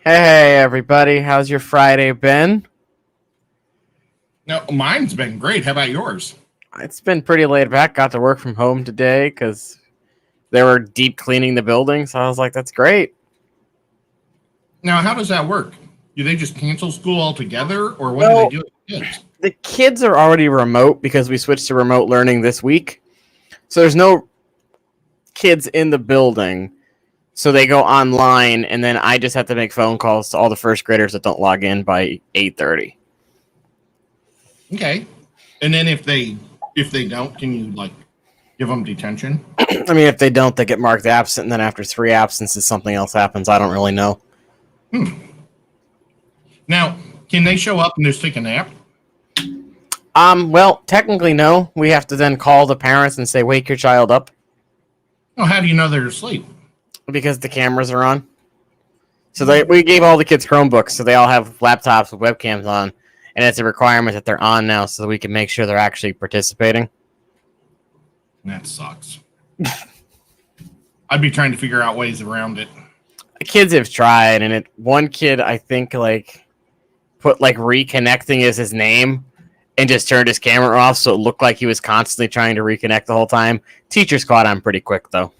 Hey everybody, how's your Friday been? No, mine's been great. How about yours? It's been pretty laid back. Got to work from home today because they were deep cleaning the building, so I was like, that's great. Now, how does that work? Do they just cancel school altogether, or what do they Well, do with the kids? the kids are already remote because we switched to remote learning this week. So there's no kids in the building. So they go online, and then I just have to make phone calls to all the first graders that don't log in by 8:30. Okay, and then if they don't, can you give them detention? I mean, if they don't, they get marked absent, and then after 3 absences, something else happens. I don't really know. Now, can they show up and just take a nap? Well, technically, no. We have to then call the parents and say, wake your child up Well, how do you know they're asleep? because the cameras are on. So we gave all the kids Chromebooks, so they all have laptops with webcams on, and it's a requirement that they're on now so that we can make sure they're actually participating. That sucks. I'd be trying to figure out ways around it. The kids have tried, and one kid, I think, put reconnecting as his name and just turned his camera off so it looked like he was constantly trying to reconnect the whole time. Teachers caught on pretty quick, though.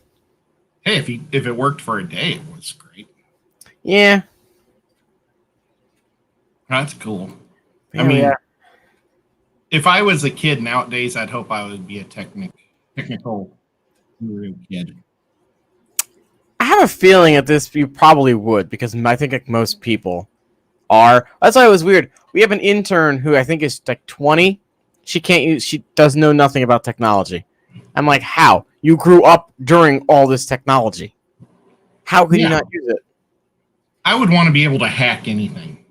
Hey, if it worked for a day, it was great. Yeah. That's cool. Yeah, I mean, yeah. if I was a kid nowadays, I'd hope I would be a technical guru kid. I have a feeling at this you probably would because I think like most people are. That's why it was weird. We have an intern who I think is like 20. She does know nothing about technology. I'm like, how? You grew up during all this technology. How could you not use it? I would want to be able to hack anything.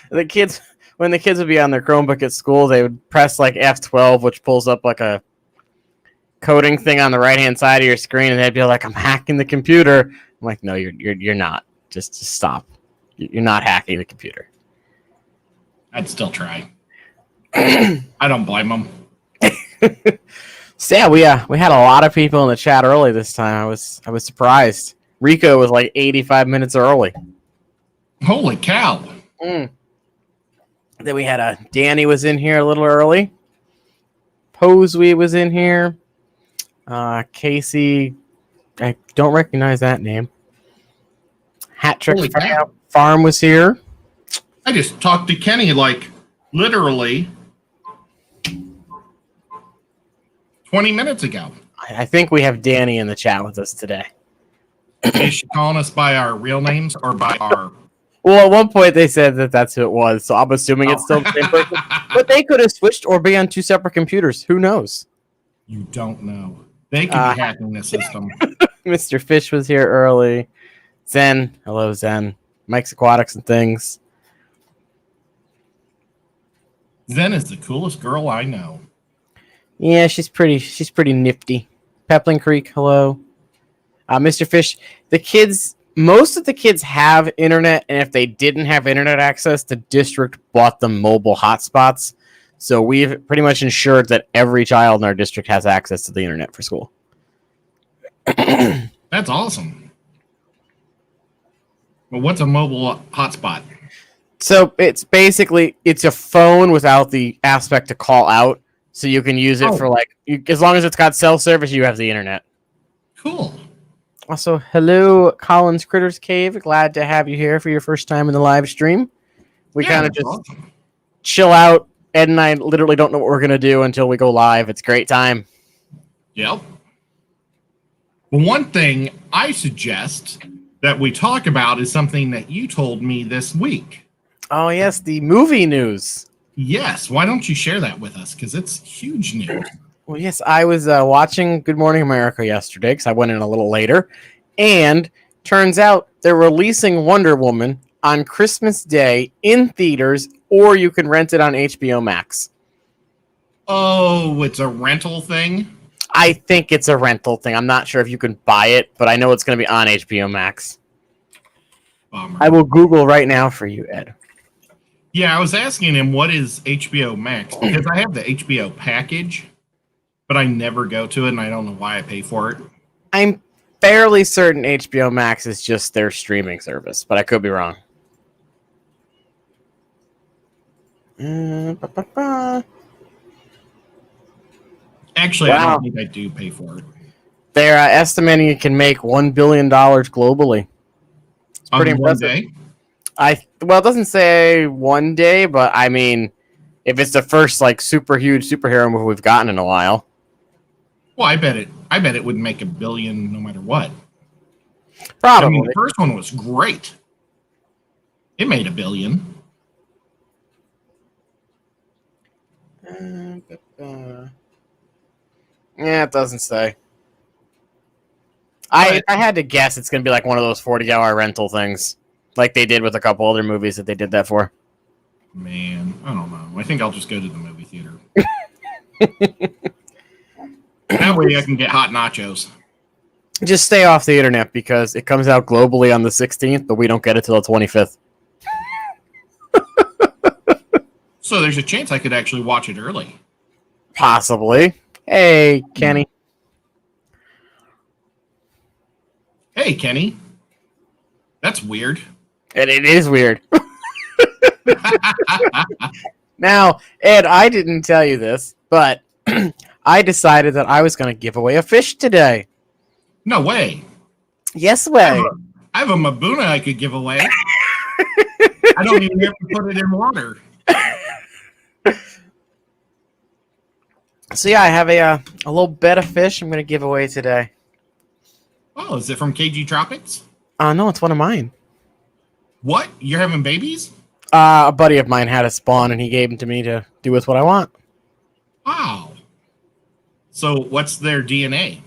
When the kids would be on their Chromebook at school, they would press like F12, which pulls up like a coding thing on the right-hand side of your screen, and they'd be like, I'm hacking the computer. I'm like, no, you're not. Just stop. You're not hacking the computer. I'd still try. I don't blame them. So yeah, we had a lot of people in the chat early this time. I was surprised. Rico was like 85 minutes early. Holy cow. Then we had Danny was in here a little early. Posey was in here. Casey, I don't recognize that name. Hat Trick Farm was here. I just talked to Kenny literally 20 minutes ago. I think we have Danny in the chat with us today. Is she calling us by our real names or by our... Well, at one point they said that that's who it was, so I'm assuming it's still the same person. But they could have switched or be on two separate computers. Who knows? You don't know. They could be hacking the system. Mr. Fish was here early. Zen. Hello, Zen. Mike's Aquatics and Things. Zen is the coolest girl I know. Yeah, she's pretty nifty. Pepling Creek, hello. Mr. Fish, most of the kids have internet, and if they didn't have internet access, the district bought them mobile hotspots. So we've pretty much ensured that every child in our district has access to the internet for school. That's awesome. Well, what's a mobile hotspot? So it's a phone without the aspect to call out. So you can use it for as long as it's got cell service, you have the internet. Cool. Also, hello, Collins Critters Cave. Glad to have you here for your first time in the live stream. We kind of just chill out. Ed and I literally don't know what we're going to do until we go live. It's a great time. Yep. Well, one thing I suggest that we talk about is something that you told me this week. Oh, yes, the movie news. Yes. Why don't you share that with us? Because it's huge news. Well, yes, I was watching Good Morning America yesterday because I went in a little later. And turns out they're releasing Wonder Woman on Christmas Day in theaters, or you can rent it on HBO Max. Oh, it's a rental thing? I think it's a rental thing. I'm not sure if you can buy it, but I know it's going to be on HBO Max. Bummer. I will Google right now for you, Ed. Yeah, I was asking him what is HBO Max because I have the HBO package, but I never go to it, and I don't know why I pay for it. I'm fairly certain HBO Max is just their streaming service, but I could be wrong. Actually, I Wow. don't think I do pay for it. They're estimating it can make $1 billion globally. It's pretty On one impressive. day? Well, it doesn't say one day, but I mean, if it's the first like super huge superhero movie we've gotten in a while. Well, I bet it would make $1 billion no matter what. Probably. I mean, the first one was great. It made $1 billion. Yeah, it doesn't say. If I had to guess, it's going to be like one of those 40-hour rental things, like they did with a couple other movies that they did that for. Man, I don't know. I think I'll just go to the movie theater. That way I can get hot nachos. Just stay off the internet because it comes out globally on the 16th, but we don't get it till the 25th. So there's a chance I could actually watch it early. Possibly. Hey, Kenny. Hey, Kenny. That's weird. And it is weird. Now, Ed, I didn't tell you this, but I decided that I was going to give away a fish today. No way. Yes way. I have a Mabuna I could give away. I don't even have to put it in water. So yeah, I have a little bed of fish I'm going to give away today. Oh, is it from KG Tropics? No, it's one of mine. What? You're having babies? A buddy of mine had a spawn, and he gave them to me to do with what I want. Wow. So what's their DNA?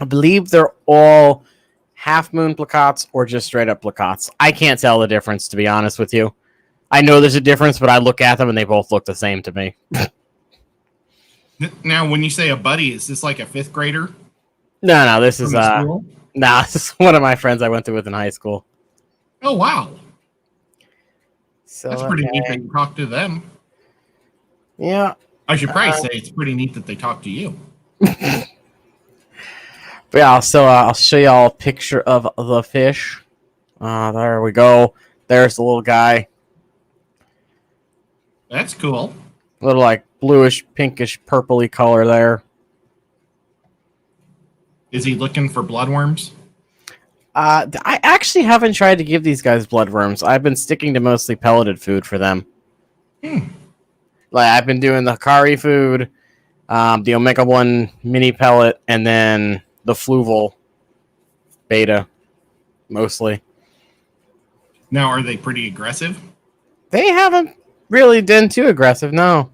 I believe they're all half-moon placots or just straight-up placots. I can't tell the difference, to be honest with you. I know there's a difference, but I look at them, and they both look the same to me. Now, when you say a buddy, is this like a fifth grader? No, this is School? this is one of my friends I went through with in high school. Oh, wow. So That's pretty neat that you talk to them. Yeah. I should probably say it's pretty neat that they talk to you. But yeah, so I'll show you all a picture of the fish. There we go. There's the little guy. That's cool. A little like bluish, pinkish, purpley color there. Is he looking for bloodworms? I actually haven't tried to give these guys bloodworms. I've been sticking to mostly pelleted food for them. Like I've been doing the Hikari food, the Omega 1 mini pellet, and then the Fluval beta, mostly. Now, are they pretty aggressive? They haven't really been too aggressive, no.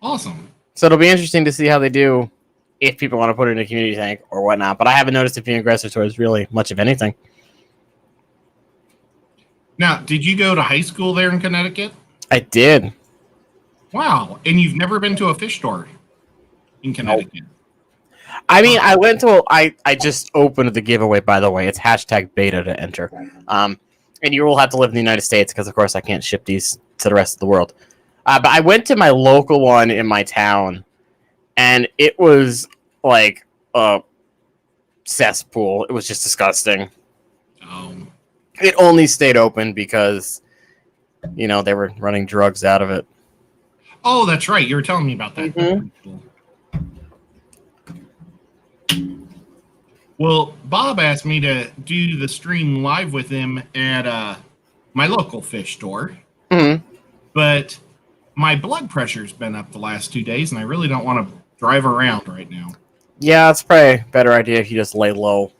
Awesome. So it'll be interesting to see how they do if people want to put it in a community tank or whatnot. But I haven't noticed it being aggressive towards really much of anything. Now, did you go to high school there in Connecticut? I did. Wow. And you've never been to a fish store in Connecticut? I mean, I went to I just opened the giveaway, by the way. It's hashtag beta to enter. And you will have to live in the United States because, of course, I can't ship these to the rest of the world. But I went to my local one in my town, and it was like a cesspool. It was just disgusting. It only stayed open because, you know, they were running drugs out of it. Oh, that's right. You were telling me about that. Mm-hmm. Well, Bob asked me to do the stream live with him at my local fish store. Mm-hmm. But my blood pressure's been up the last 2 days, and I really don't want to drive around right now. Yeah, it's probably a better idea if you just lay low.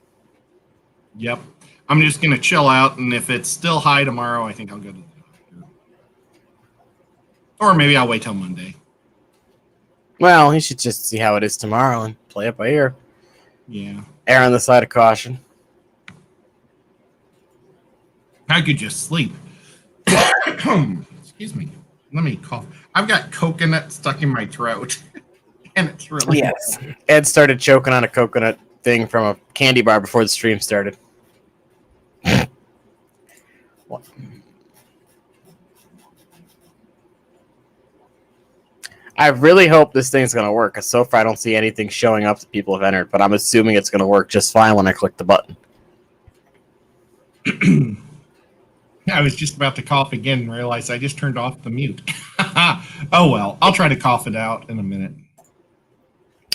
Yep. I'm just going to chill out, and if it's still high tomorrow, I think I'll go to the doctor. Or maybe I'll wait till Monday. Well, you should just see how it is tomorrow and play it by ear. Yeah. Err on the side of caution. I could just sleep. Excuse me. Let me cough. I've got coconut stuck in my throat. And it's really... Yes. Ed started choking on a coconut thing from a candy bar before the stream started. I really hope this thing's going to work, because so far I don't see anything showing up that people have entered, but I'm assuming it's going to work just fine when I click the button. I was just about to cough again and realized I just turned off the mute. Oh, well. I'll try to cough it out in a minute.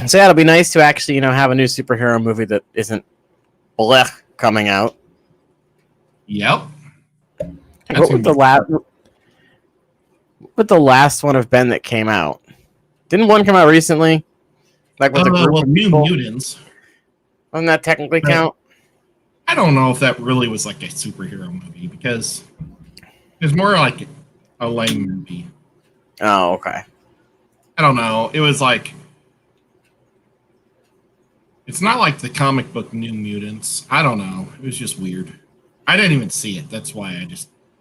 So yeah, it'll be nice to actually, have a new superhero movie that isn't blech coming out. Yep. What would the last one have been that came out? Didn't one come out recently? Like with a group of New people? Mutants. Doesn't that technically count? I don't know if that really was like a superhero movie, because it was more like a lame movie. Oh, okay. I don't know. It was like, it's not like the comic book New Mutants. I don't know. It was just weird. I didn't even see it. That's why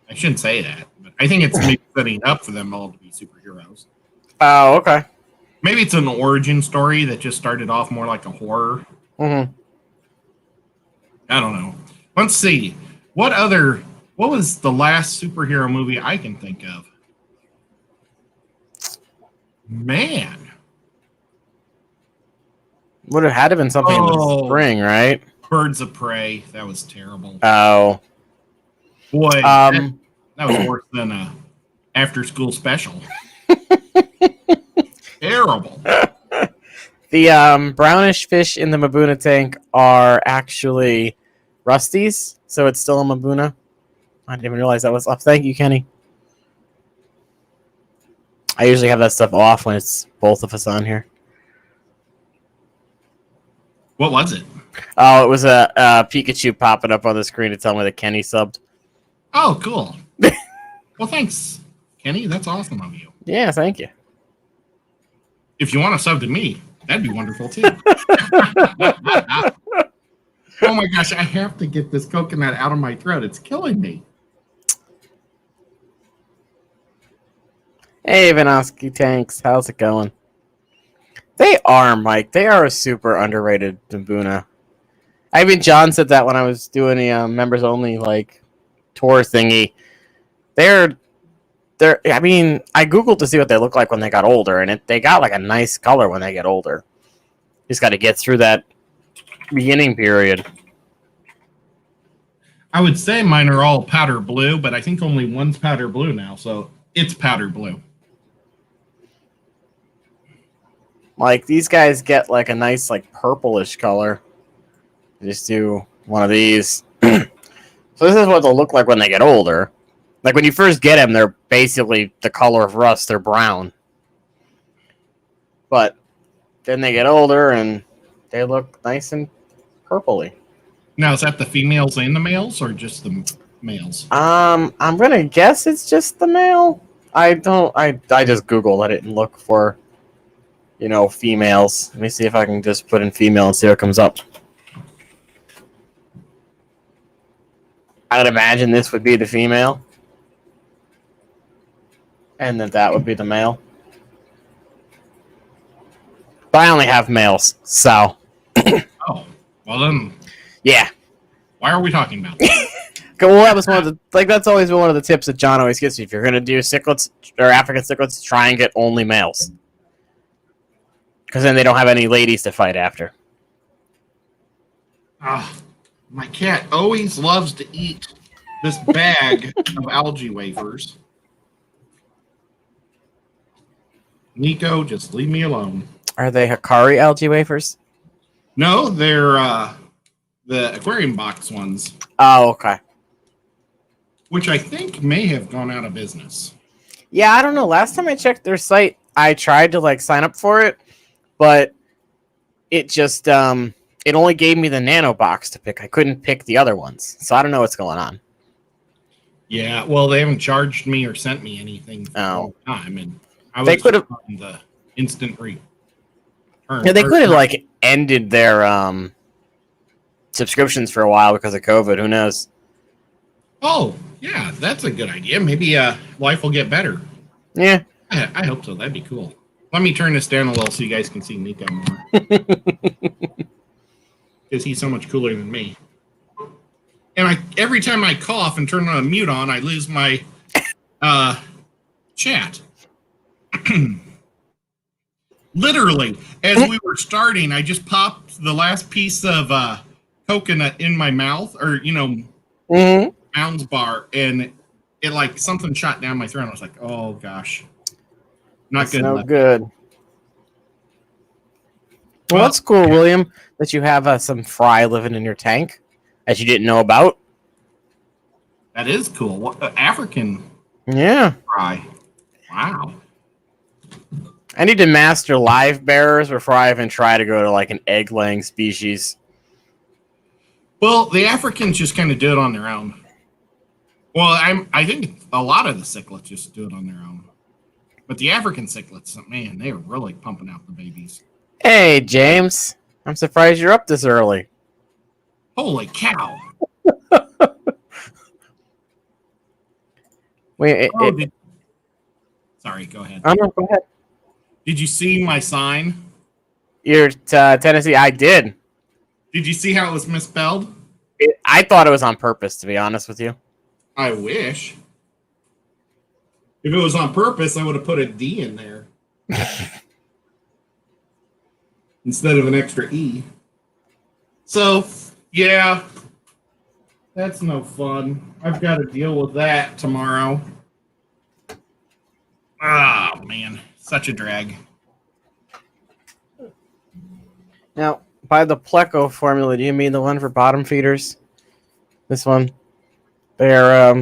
I shouldn't say that. But I think it's maybe setting up for them all to be superheroes. Oh, okay. Maybe it's an origin story that just started off more like a horror. Mm-hmm. I don't know. Let's see. What was the last superhero movie I can think of? Man. Would have had to been something in the spring, right? Birds of Prey. That was terrible. Oh. Boy, that was worse than a after-school special. Terrible. The brownish fish in the Mabuna tank are actually Rusties, so it's still a Mabuna. I didn't even realize that was up. Thank you, Kenny. I usually have that stuff off when it's both of us on here. What was it? Oh, it was a Pikachu popping up on the screen to tell me that Kenny subbed. Oh, cool. Well, thanks, Kenny. That's awesome of you. Yeah, thank you. If you want to sub to me, that'd be wonderful, too. Oh, my gosh. I have to get this coconut out of my throat. It's killing me. Hey, Vinoski Tanks. How's it going? They are, Mike. They are a super underrated Mabuna. I mean, John said that when I was doing a members only tour thingy. They're. I mean, I googled to see what they look like when they got older, and they got like a nice color when they get older. Just got to get through that beginning period. I would say mine are all powder blue, but I think only one's powder blue now, so it's powder blue. Like, these guys get like a nice purplish color. Just do one of these. So this is what they'll look like when they get older. Like, when you first get them, they're basically the color of rust. They're brown. But then they get older, and they look nice and purpley. Now, is that the females and the males, or just the males? I'm going to guess it's just the male. I just Googled. I didn't look for, females. Let me see if I can just put in female and see what comes up. I would imagine this would be the female. And that would be the male. But I only have males, so. Oh, well then. Yeah. Why are we talking about that? Well, that was one of the that's always been one of the tips that John always gives you. If you're gonna do cichlids or African cichlids, try and get only males, because then they don't have any ladies to fight after. My cat always loves to eat this bag of algae wafers. Nico, just leave me alone. Are they Hikari algae wafers? No, they're the aquarium box ones. Oh, okay. Which I think may have gone out of business. Yeah, I don't know. Last time I checked their site, I tried to sign up for it, but it just it only gave me the nano box to pick. I couldn't pick the other ones, so I don't know what's going on. Yeah, well, they haven't charged me or sent me anything for a long time, and they could have the instant return. Yeah, they could have ended their subscriptions for a while because of COVID. Who knows? Oh, yeah, that's a good idea. Maybe life will get better. Yeah, I hope so. That'd be cool. Let me turn this down a little so you guys can see Nico more. Because he's so much cooler than me. And every time I cough and turn on a mute on, I lose my chat. Literally, as we were starting, I just popped the last piece of coconut in my mouth, or Mounds bar, and it like something shot down my throat. I was like, "Oh gosh, not That's good." No good. Well, that's cool, William, that you have some fry living in your tank that you didn't know about. That is cool. What African fry? Wow. I need to master live bearers before I even try to go to like an egg-laying species. Well, the Africans just kind of do it on their own. Well, I think a lot of the cichlids just do it on their own. But the African cichlids, man, they are really pumping out the babies. Hey, James. I'm surprised you're up this early. Holy cow. Wait, sorry, go ahead. No, go ahead. Did you see my sign? You're Tennessee. I did. Did you see how it was misspelled? I thought it was on purpose, to be honest with you. I wish. If it was on purpose, I would have put a D in there. Instead of an extra E. So, yeah. That's no fun. I've got to deal with that tomorrow. Ah, man. Such a drag. Now, by the Pleco formula, do you mean the one for bottom feeders? This one? They're,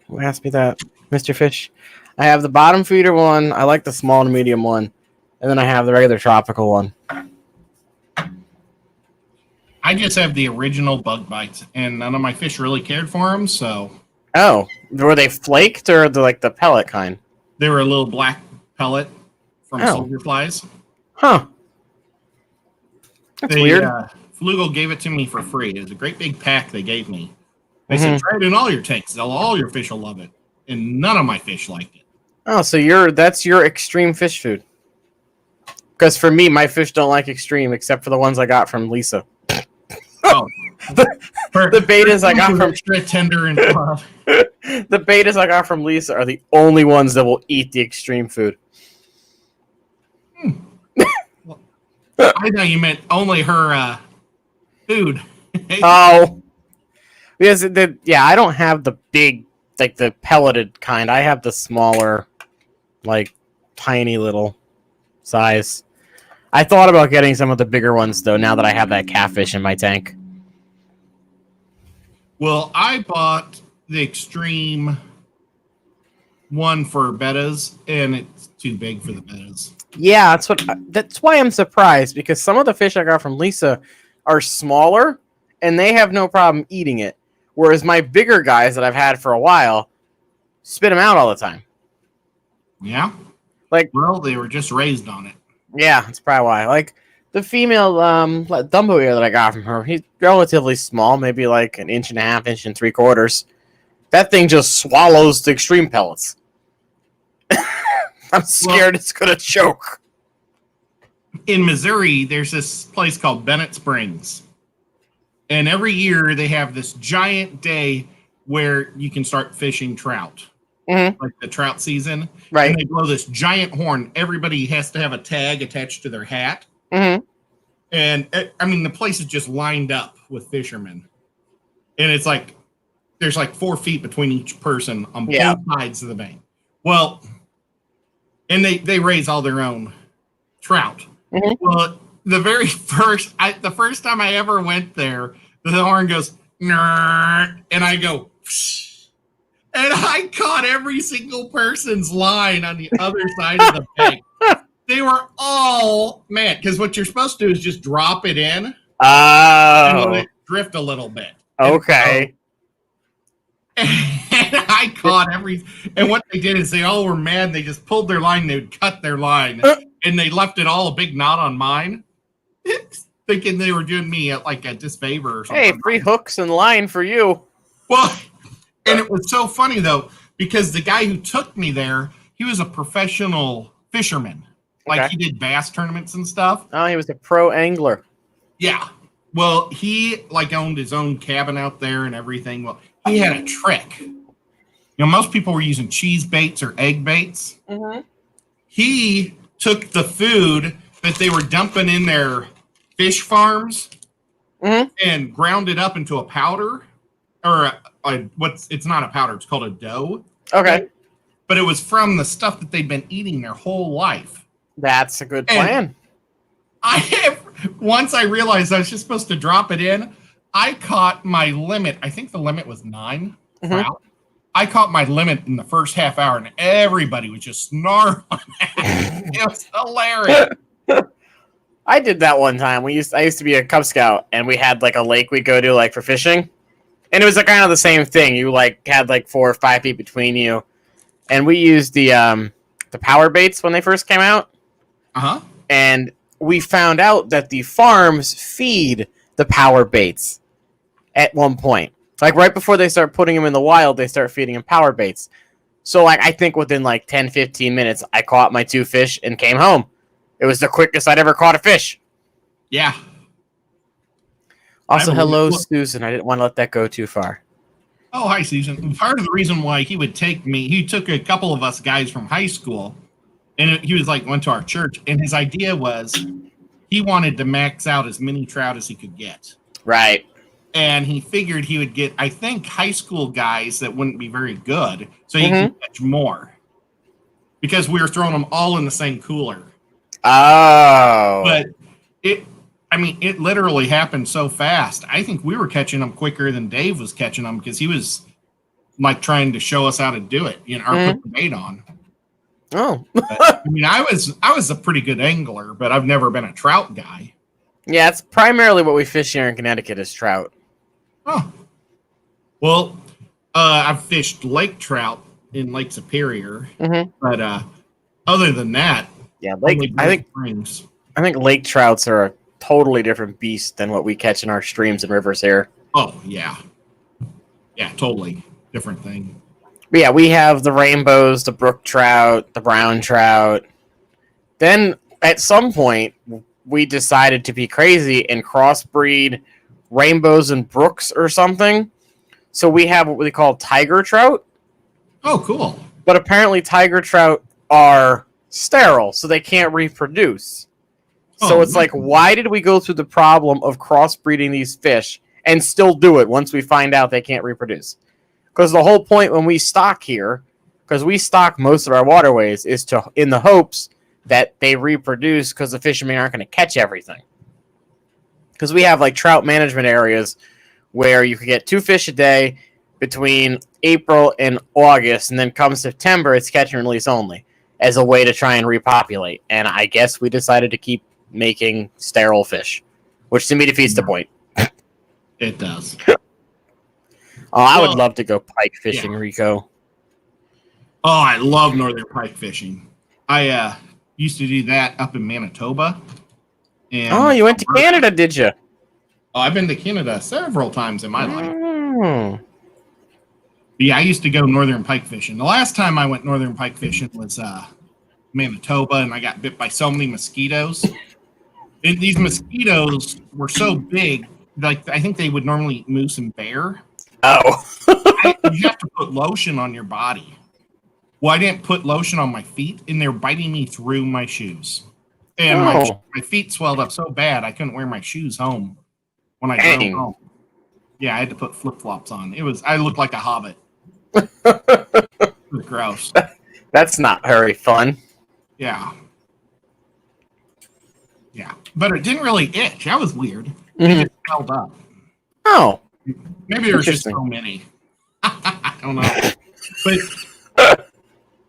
who asked me that? Mr. Fish. I have the bottom feeder one. I like the small and medium one. And then I have the regular tropical one. I just have the original bug bites, and none of my fish really cared for them, so... Oh, were they flaked or like the pellet kind? They were a little black pellet from silver flies. Huh. That's weird. Flugel gave it to me for free. It was a great big pack they gave me. They said, try it in all your tanks. All your fish will love it. And none of my fish liked it. Oh, so that's your extreme fish food. Because for me, my fish don't like extreme, except for the ones I got from Lisa. Oh. the betas I got from extra tender and fluff. The betas I got from Lisa are the only ones that will eat the extreme food. I thought you meant only her food. Oh. Because, I don't have the big, like the pelleted kind. I have the smaller, like, tiny little size. I thought about getting some of the bigger ones, though, now that I have that catfish in my tank. Well, I bought the extreme one for bettas, and it's too big for the bettas. Yeah, that's why I'm surprised, because some of the fish I got from Lisa are smaller, and they have no problem eating it. Whereas my bigger guys that I've had for a while spit them out all the time. Yeah? Well, they were just raised on it. Yeah, that's probably why. Like, the female Dumbo ear that I got from her, he's relatively small, maybe like 1.5 inches, 1 3/4. That thing just swallows the extreme pellets. I'm scared it's going to choke. In Missouri, there's this place called Bennett Springs. And every year they have this giant day where you can start fishing trout. Mm-hmm. Like the trout season. Right. And they blow this giant horn. Everybody has to have a tag attached to their hat. Mm-hmm. And, I mean, the place is just lined up with fishermen. And it's like, there's like 4 feet between each person on both sides of the bank. Well, and they raise all their own trout. Mm-hmm. Well, the first time I ever went there, the horn goes, "Nerd," and I go, "Psh," and I caught every single person's line on the other side of the bank. They were all mad, because what you're supposed to do is just drop it in and let it drift a little bit. Okay. And I caught and what they did is they all were mad. They just pulled their line, they would cut their line, and they left it all a big knot on mine, thinking they were doing me like a disfavor or something. Hey, free hooks and line for you. Well, and it was so funny, though, because the guy who took me there, he was a professional fisherman. Like, he did bass tournaments and stuff. Oh, he was a pro angler. Yeah. Well, he, like, owned his own cabin out there and everything. Well, he had a trick. You know, most people were using cheese baits or egg baits. Mm-hmm. He took the food that they were dumping in their fish farms and ground it up into a powder, or it's not a powder, it's called a dough. Okay. But it was from the stuff that they'd been eating their whole life. That's a good plan. Once I realized I was just supposed to drop it in, I caught my limit. I think the limit was 9 trout. I caught my limit in the first half hour, and everybody was just snarling. It was hilarious. I did that one time. I used to be a Cub Scout, and we had like a lake we'd go to like for fishing, and it was like kind of the same thing. You like had like 4 or 5 feet between you, and we used the power baits when they first came out. And we found out that the farms feed the power baits at one point. Like right before they start putting them in the wild, they start feeding them power baits. So like I think within like 10, 15 minutes, I caught my 2 fish and came home. It was the quickest I'd ever caught a fish. Yeah. Also, hello, Susan. I didn't want to let that go too far. Oh, hi, Susan. Part of the reason why he would take me, he took a couple of us guys from high school, and he was like, went to our church, and his idea was he wanted to max out as many trout as he could get. Right. And he figured he would get, I think, high school guys that wouldn't be very good, so he could catch more. Because we were throwing them all in the same cooler. Oh. But it literally happened so fast. I think we were catching them quicker than Dave was catching them because he was like trying to show us how to do it, or put the bait on. Oh. But, I was a pretty good angler, but I've never been a trout guy. Yeah, it's primarily what we fish here in Connecticut is trout. Oh. Well, I've fished lake trout in Lake Superior, but other than that, yeah, I think lake trouts are a totally different beast than what we catch in our streams and rivers here. Oh yeah, totally different thing. But yeah, we have the rainbows, the brook trout, the brown trout. Then at some point, we decided to be crazy and crossbreed rainbows and brooks or something. So we have what we call tiger trout. Oh, cool. But apparently tiger trout are sterile, so they can't reproduce. So it's like, why did we go through the problem of crossbreeding these fish and still do it once we find out they can't reproduce? Because the whole point when we stock here, because we stock most of our waterways, is to in the hopes that they reproduce because the fishermen aren't going to catch everything. Because we have like trout management areas where you can get 2 fish a day between April and August, and then come September, it's catch and release only as a way to try and repopulate. And I guess we decided to keep making sterile fish, which to me defeats the point. It does. I would love to go pike fishing, Rico. Oh, I love northern pike fishing. I used to do that up in Manitoba. And you went to Canada, did you? Oh, I've been to Canada several times in my life. Yeah, I used to go northern pike fishing. The last time I went northern pike fishing was Manitoba, and I got bit by so many mosquitoes. And these mosquitoes were so big, like I think they would normally eat moose and bear. Oh. You have to put lotion on your body. Well, I didn't put lotion on my feet, and they're biting me through my shoes. And my feet swelled up so bad I couldn't wear my shoes home when I drove home. Yeah, I had to put flip-flops on. I looked like a hobbit. It was gross. That's not very fun. Yeah. Yeah. But it didn't really itch. That was weird. It just held up. Oh. Maybe there's just so many. I don't know. But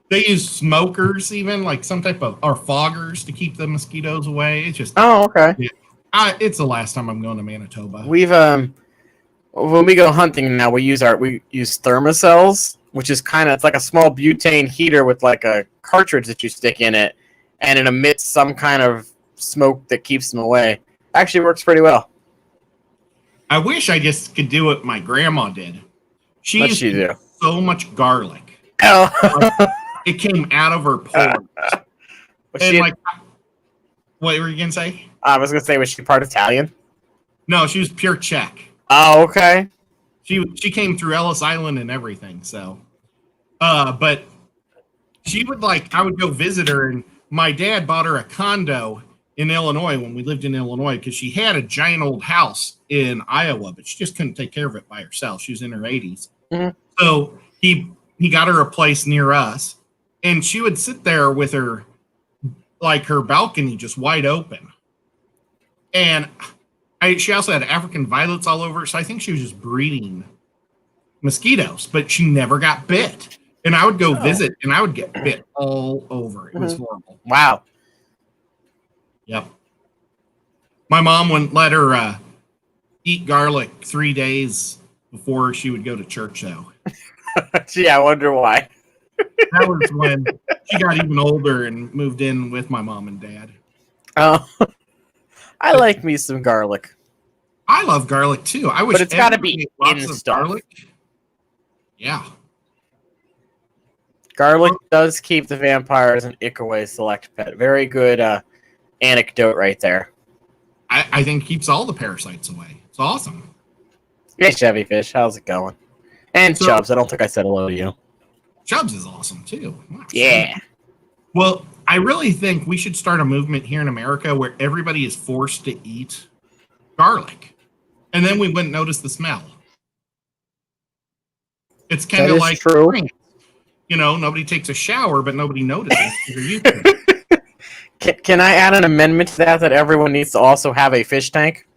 they use smokers even, like some type of, or foggers to keep the mosquitoes away. It's just. Oh, okay. Yeah. It's the last time I'm going to Manitoba. We've, when we go hunting now, we use thermocells, which is it's like a small butane heater with like a cartridge that you stick in it, and it emits some kind of smoke that keeps them away. Actually works pretty well. I wish I just could do what my grandma did. She used to do so much garlic. Oh. Like, it came out of her pores. What were you going to say? I was going to say, was she part Italian? No, she was pure Czech. Oh, okay. She came through Ellis Island and everything, so. But she would I would go visit her, and my dad bought her a condo in Illinois when we lived in Illinois because she had a giant old house in Iowa, but she just couldn't take care of it by herself. She was in her 80s. Mhm. So he got her a place near us, and she would sit there with her, like her balcony just wide open. And she also had African violets all over, so I think she was just breeding mosquitoes, but she never got bit. And I would go visit, and I would get bit all over. It was horrible. Wow. Yep. My mom wouldn't let her eat garlic 3 days before she would go to church, though. Gee, I wonder why. That was when she got even older and moved in with my mom and dad. Oh, I like me some garlic. I love garlic too. I wish, but it's got to be in stuff. Garlic. Yeah. Garlic does keep the vampires an ick-away select pet. Very good anecdote right there. I think it keeps all the parasites away. It's awesome. Hey, Chevy Fish, how's it going? And Chubbs, I don't think I said hello to you. Chubbs is awesome too. Wow. Yeah. Well, I really think we should start a movement here in America where everybody is forced to eat garlic. And then we wouldn't notice the smell. It's kind of like true. You know, nobody takes a shower, but nobody notices. Can I add an amendment to that everyone needs to also have a fish tank?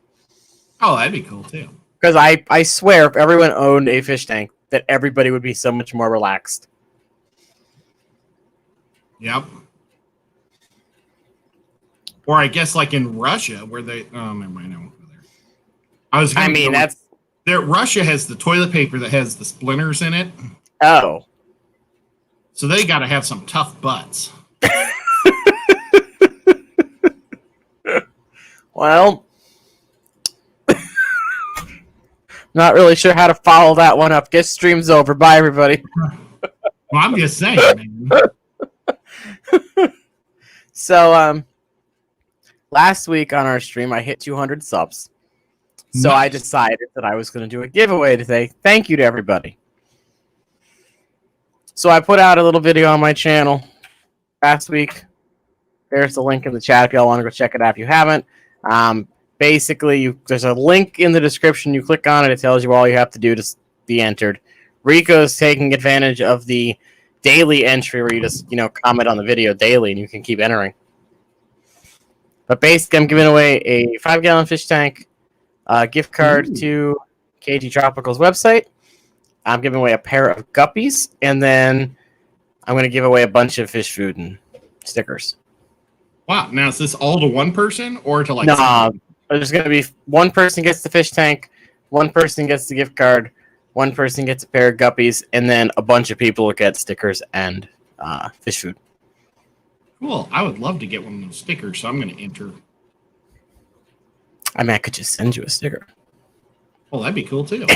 Oh, that'd be cool too. Because I swear, if everyone owned a fish tank, that everybody would be so much more relaxed. Yep. Or I guess like in Russia, where they never mind. I won't go there. Russia has the toilet paper that has the splinters in it. Oh. So they got to have some tough butts. Well, not really sure how to follow that one up. Guess stream's over. Bye, everybody. Well, I'm just saying, man. So, last week on our stream, I hit 200 subs. So Nice. I decided that I was going to do a giveaway to say thank you to everybody. So I put out a little video on my channel last week. There's the link in the chat if y'all want to go check it out if you haven't. Basically, there's a link in the description. You click on it. It tells you all you have to do to be entered. Rico's taking advantage of the daily entry where you just, comment on the video daily and you can keep entering. But basically, I'm giving away a 5-gallon fish tank, a gift card to KG Tropical's website. I'm giving away a pair of guppies, and then I'm going to give away a bunch of fish food and stickers. Wow. Now, is this all to one person or to like... No, there's going to be one person gets the fish tank, one person gets the gift card, one person gets a pair of guppies, and then a bunch of people get stickers and fish food. Cool. I would love to get one of those stickers, so I'm going to enter. I mean, I could just send you a sticker. Well, that'd be cool, too.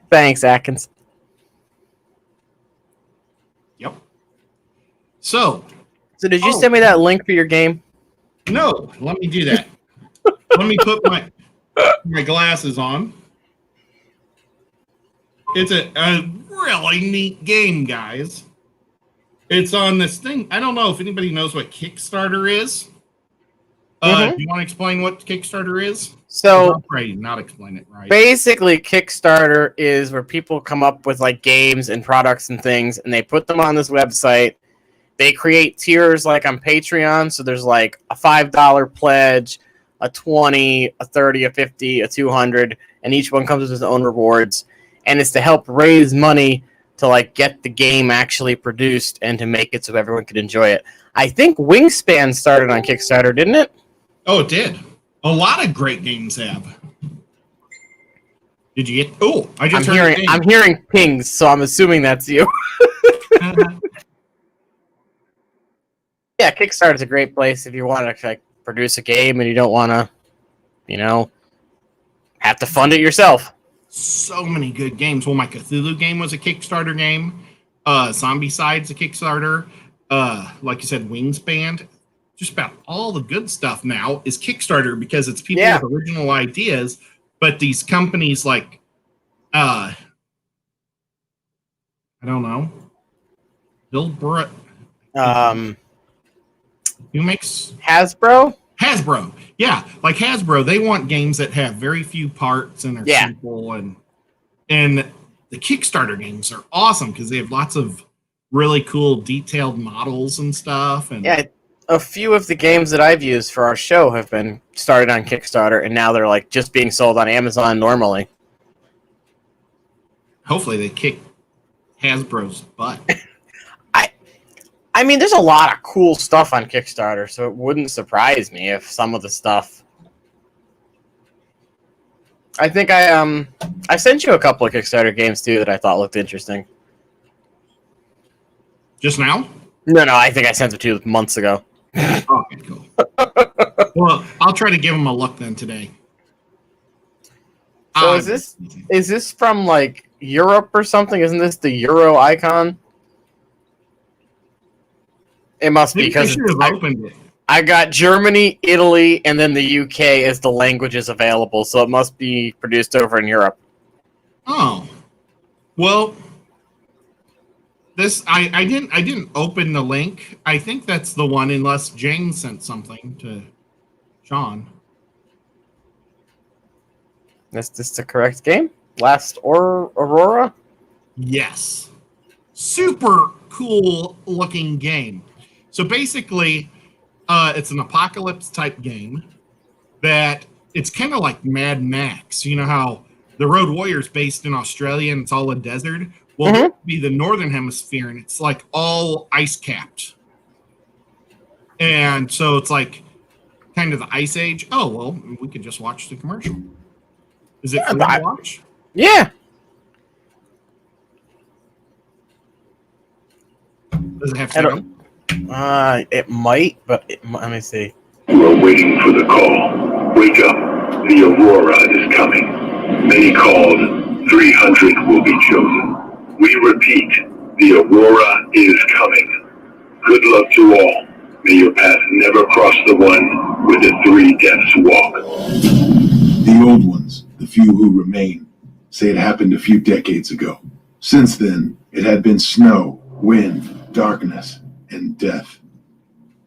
Thanks, Atkins. Yep. So did you send me that link for your game? No, let me do that. Let me put my glasses on. It's a really neat game, guys. It's on this thing. I don't know if anybody knows what Kickstarter is. Do you want to explain what Kickstarter is? So I'll probably not explain it right. Basically, Kickstarter is where people come up with like games and products and things, and they put them on this website. They create tiers like on Patreon. So there's like a $5 pledge, a $20, a $30, a $50, a $200, and each one comes with its own rewards. And it's to help raise money to like get the game actually produced and to make it so everyone could enjoy it. I think Wingspan started on Kickstarter, didn't it? Oh, it did. A lot of great games have. Did you get? Oh, I'm hearing pings, so I'm assuming that's you. Yeah, Kickstarter is a great place if you want to like produce a game and you don't want to, have to fund it yourself. So many good games. Well, my Cthulhu game was a Kickstarter game. Zombicide's a Kickstarter. Like you said, Wingspan. Just about all the good stuff now is Kickstarter because it's people with original ideas, but these companies like, I don't know, Who makes Hasbro? Hasbro? Yeah, like Hasbro, they want games that have very few parts and are simple, and the Kickstarter games are awesome because they have lots of really cool detailed models and stuff. And yeah, a few of the games that I've used for our show have been started on Kickstarter, and now they're like just being sold on Amazon normally. Hopefully they kick Hasbro's butt. I mean, there's a lot of cool stuff on Kickstarter, so it wouldn't surprise me if some of the stuff. I think I sent you a couple of Kickstarter games too that I thought looked interesting. Just now? No, I think I sent them to you months ago. Okay, cool. Well, I'll try to give them a look then today. So is this from like Europe or something? Isn't this the Euro icon? It must be because I got Germany, Italy, and then the UK as the languages available, so it must be produced over in Europe. Oh, well, this I didn't open the link. I think that's the one, unless James sent something to Sean. Is this the correct game? Last Aurora? Yes, super cool looking game. So basically, it's an apocalypse type game that it's kind of like Mad Max. You know how the Road Warrior's based in Australia and it's all a desert? Well, it would be the northern hemisphere and it's like all ice capped. And so it's like kind of the Ice Age. Oh, well, we could just watch the commercial. Is it fun to watch? Yeah. Does it have sound? It might, but let me see. We're waiting for the call. Wake up. The Aurora is coming. Many called. 300 will be chosen. We repeat, the Aurora is coming. Good luck to all. May your path never cross the one where the 3 deaths walk. The old ones, the few who remain, say it happened a few decades ago. Since then, it had been snow, wind, darkness, and death.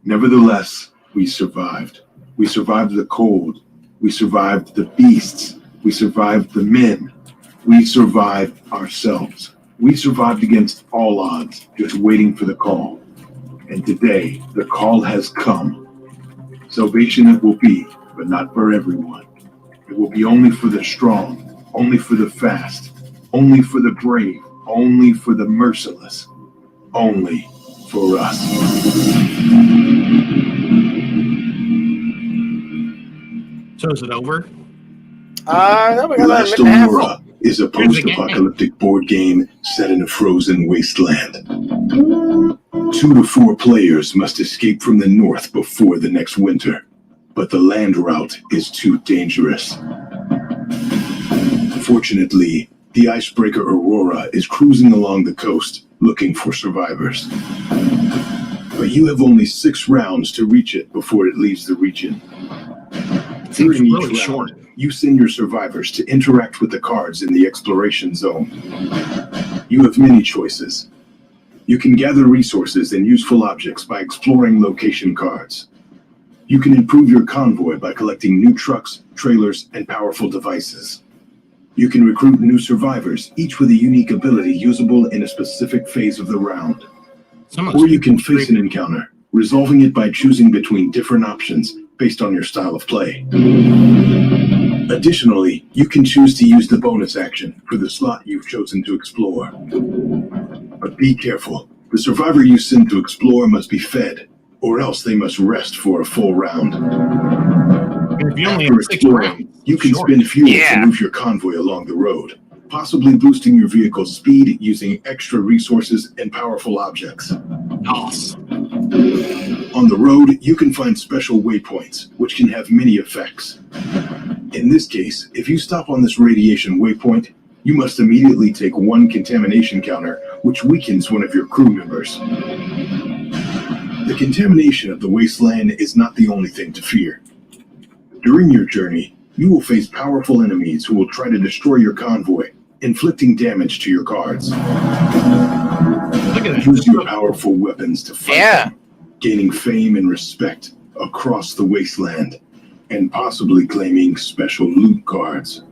Nevertheless, we survived. We survived the cold. We survived the beasts. We survived the men. We survived ourselves. We survived against all odds, just waiting for the call. And today, the call has come. Salvation it will be, but not for everyone. It will be only for the strong, only for the fast, only for the brave, only for the merciless, only for us. So is it over? No, we got Last Aurora is a post-apocalyptic board game set in a frozen wasteland. 2 to 4 players must escape from the north before the next winter, but the land route is too dangerous. Fortunately, the icebreaker Aurora is cruising along the coast looking for survivors. But you have only 6 rounds to reach it before it leaves the region. During each round, you send your survivors to interact with the cards in the exploration zone. You have many choices. You can gather resources and useful objects by exploring location cards. You can improve your convoy by collecting new trucks, trailers, and powerful devices. You can recruit new survivors, each with a unique ability usable in a specific phase of the round. Or you can face an encounter, resolving it by choosing between different options based on your style of play. Additionally, you can choose to use the bonus action for the slot you've chosen to explore. But be careful. The survivor you send to explore must be fed, or else they must rest for a full round. If you only After have 6 exploring, rounds, you can spend fuel to move your convoy along the road, possibly boosting your vehicle's speed using extra resources and powerful objects. Nice. On the road, you can find special waypoints, which can have many effects. In this case, if you stop on this radiation waypoint, you must immediately take 1 contamination counter, which weakens one of your crew members. The contamination of the wasteland is not the only thing to fear. During your journey, you will face powerful enemies who will try to destroy your convoy, inflicting damage to your cards. Look at that. Use your powerful weapons to fight them, gaining fame and respect across the wasteland, and possibly claiming special loot cards.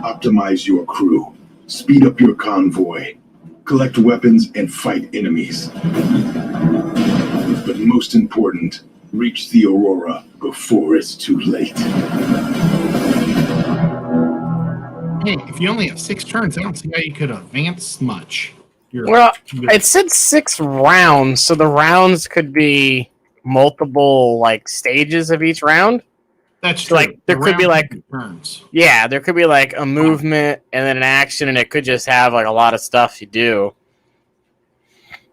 Optimize your crew, speed up your convoy, collect weapons, and fight enemies. But most important, reach the Aurora before it's too late. Hey, if you only have 6 turns, I don't see how you could advance much. Well, it said 6 rounds, so the rounds could be multiple like stages of each round. That's true. Like there could be like turns. Yeah, there could be like a movement and then an action, and it could just have like a lot of stuff you do.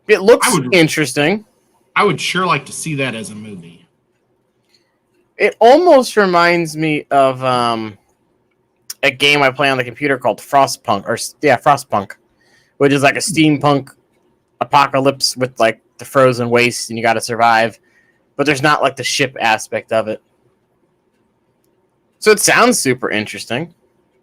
It looks interesting. I would sure like to see that as a movie. It almost reminds me of a game I play on the computer called Frostpunk, which is like a steampunk apocalypse with like the frozen waste and you got to survive, but there's not like the ship aspect of it. So it sounds super interesting.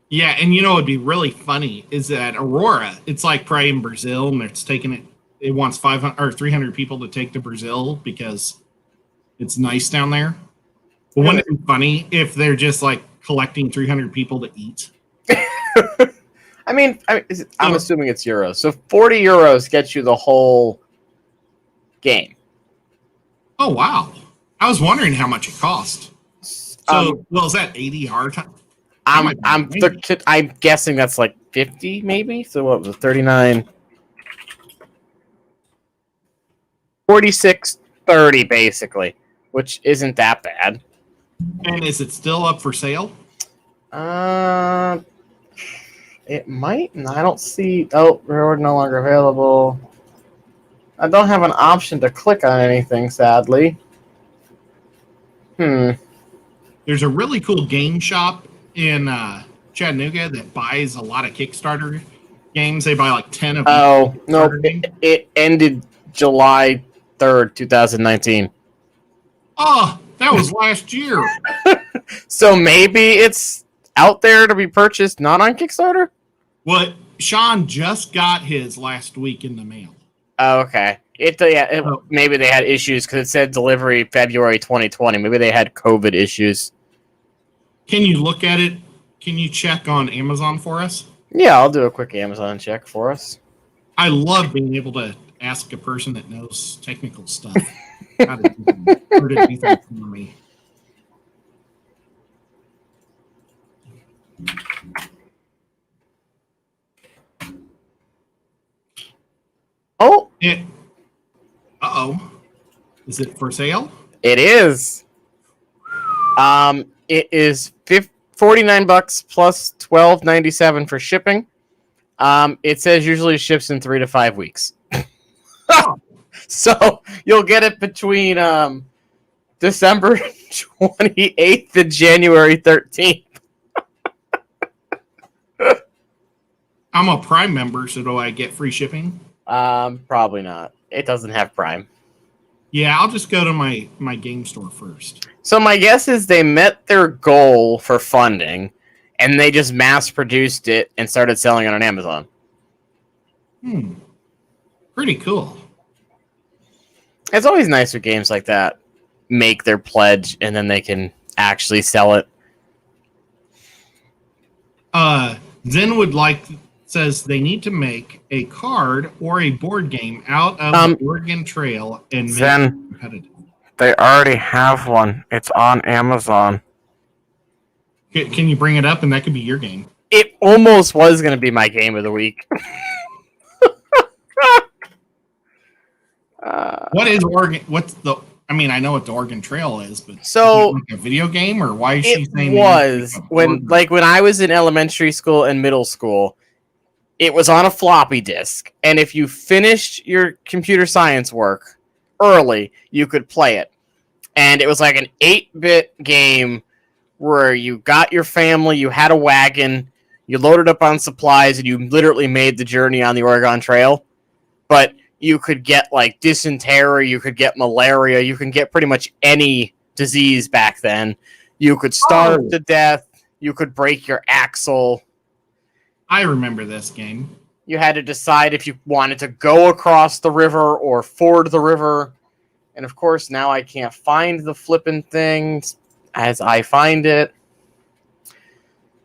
Yeah, and you know what'd be really funny is that Aurora, it's like probably in Brazil, and it's taking it. It wants 500 or 300 people to take to Brazil because it's nice down there. But wouldn't it be funny if they're just like collecting 300 people to eat? I'm assuming it's euros. So 40 euros gets you the whole game. Oh, wow. I was wondering how much it cost. So, is that 80 hard time? I'm guessing that's like 50 maybe. So what was it? 39. 46.30 basically, which isn't that bad. And is it still up for sale? It might. I don't see. Oh, reward no longer available. I don't have an option to click on anything, sadly. There's a really cool game shop in Chattanooga that buys a lot of Kickstarter games. They buy like 10 of them. Oh, no. It ended July 3rd, 2019. Oh, that was last year. So maybe it's out there to be purchased, not on Kickstarter? What? Sean just got his last week in the mail. Oh, okay. Maybe they had issues because it said delivery February 2020. Maybe they had COVID issues. Can you look at it? Can you check on Amazon for us? Yeah, I'll do a quick Amazon check for us. I love being able to ask a person that knows technical stuff how to do things for me. Oh! Is it for sale? It is. It is $49 plus $12.97 for shipping. It says usually ships in 3 to 5 weeks. So you'll get it between December 28th and January 13th. I'm a Prime member, so do I get free shipping? Probably not. It doesn't have Prime. Yeah, I'll just go to my game store first. So my guess is they met their goal for funding, and they just mass-produced it and started selling it on Amazon. Pretty cool. It's always nice when games like that make their pledge, and then they can actually sell it. Zenwood says they need to make a card or a board game out of the Oregon Trail and make it competitive. They already have one. It's on Amazon. Can you bring it up and that could be your game? It almost was going to be my game of the week. What is Oregon? I know what the Oregon Trail is, but so is it like a video game, or why is she saying it was when I was in elementary school and middle school? It was on a floppy disk, and if you finished your computer science work early, you could play it. And it was like an 8-bit game where you got your family, you had a wagon, you loaded up on supplies, and you literally made the journey on the Oregon Trail. But you could get like dysentery, you could get malaria, you can get pretty much any disease back then. You could starve to death, you could break your axle. I remember this game. You had to decide if you wanted to go across the river or ford the river. And of course, now I can't find the flippin' things as I find it.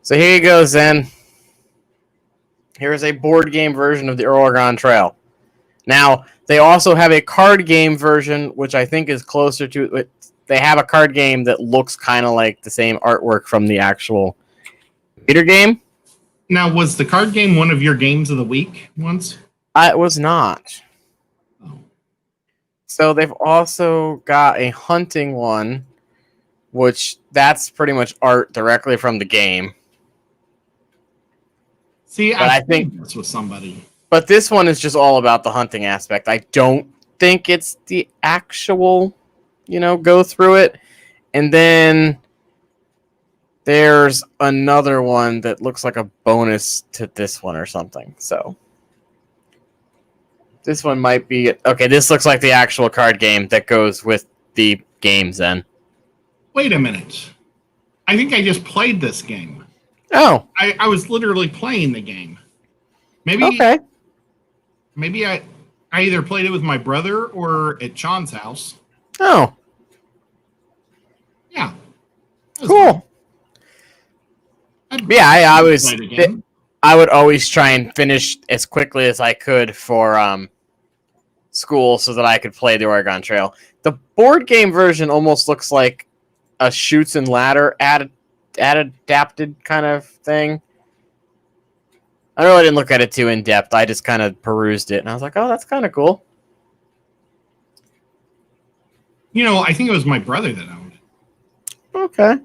So here you go, Zen. Here's a board game version of the Oregon Trail. Now, they also have a card game version, which I think is closer to it. They have a card game that looks kind of like the same artwork from the actual computer game. Now, was the card game one of your games of the week once? It was not. Oh. So they've also got a hunting one, which that's pretty much art directly from the game. See, But I think this was somebody. But this one is just all about the hunting aspect. I don't think it's the actual, go through it. And then there's another one that looks like a bonus to this one or something. So this one might be... Okay, this looks like the actual card game that goes with the games then. Wait a minute. I think I just played this game. Oh. I was literally playing the game. Maybe I either played it with my brother or at Sean's house. Oh. Yeah. Cool. Yeah, I would always try and finish as quickly as I could for school so that I could play the Oregon Trail. The board game version almost looks like a Chutes and Ladder adapted kind of thing. I really didn't look at it too in depth. I just kind of perused it, and I was like, "Oh, that's kind of cool." I think it was my brother that owned it. Okay.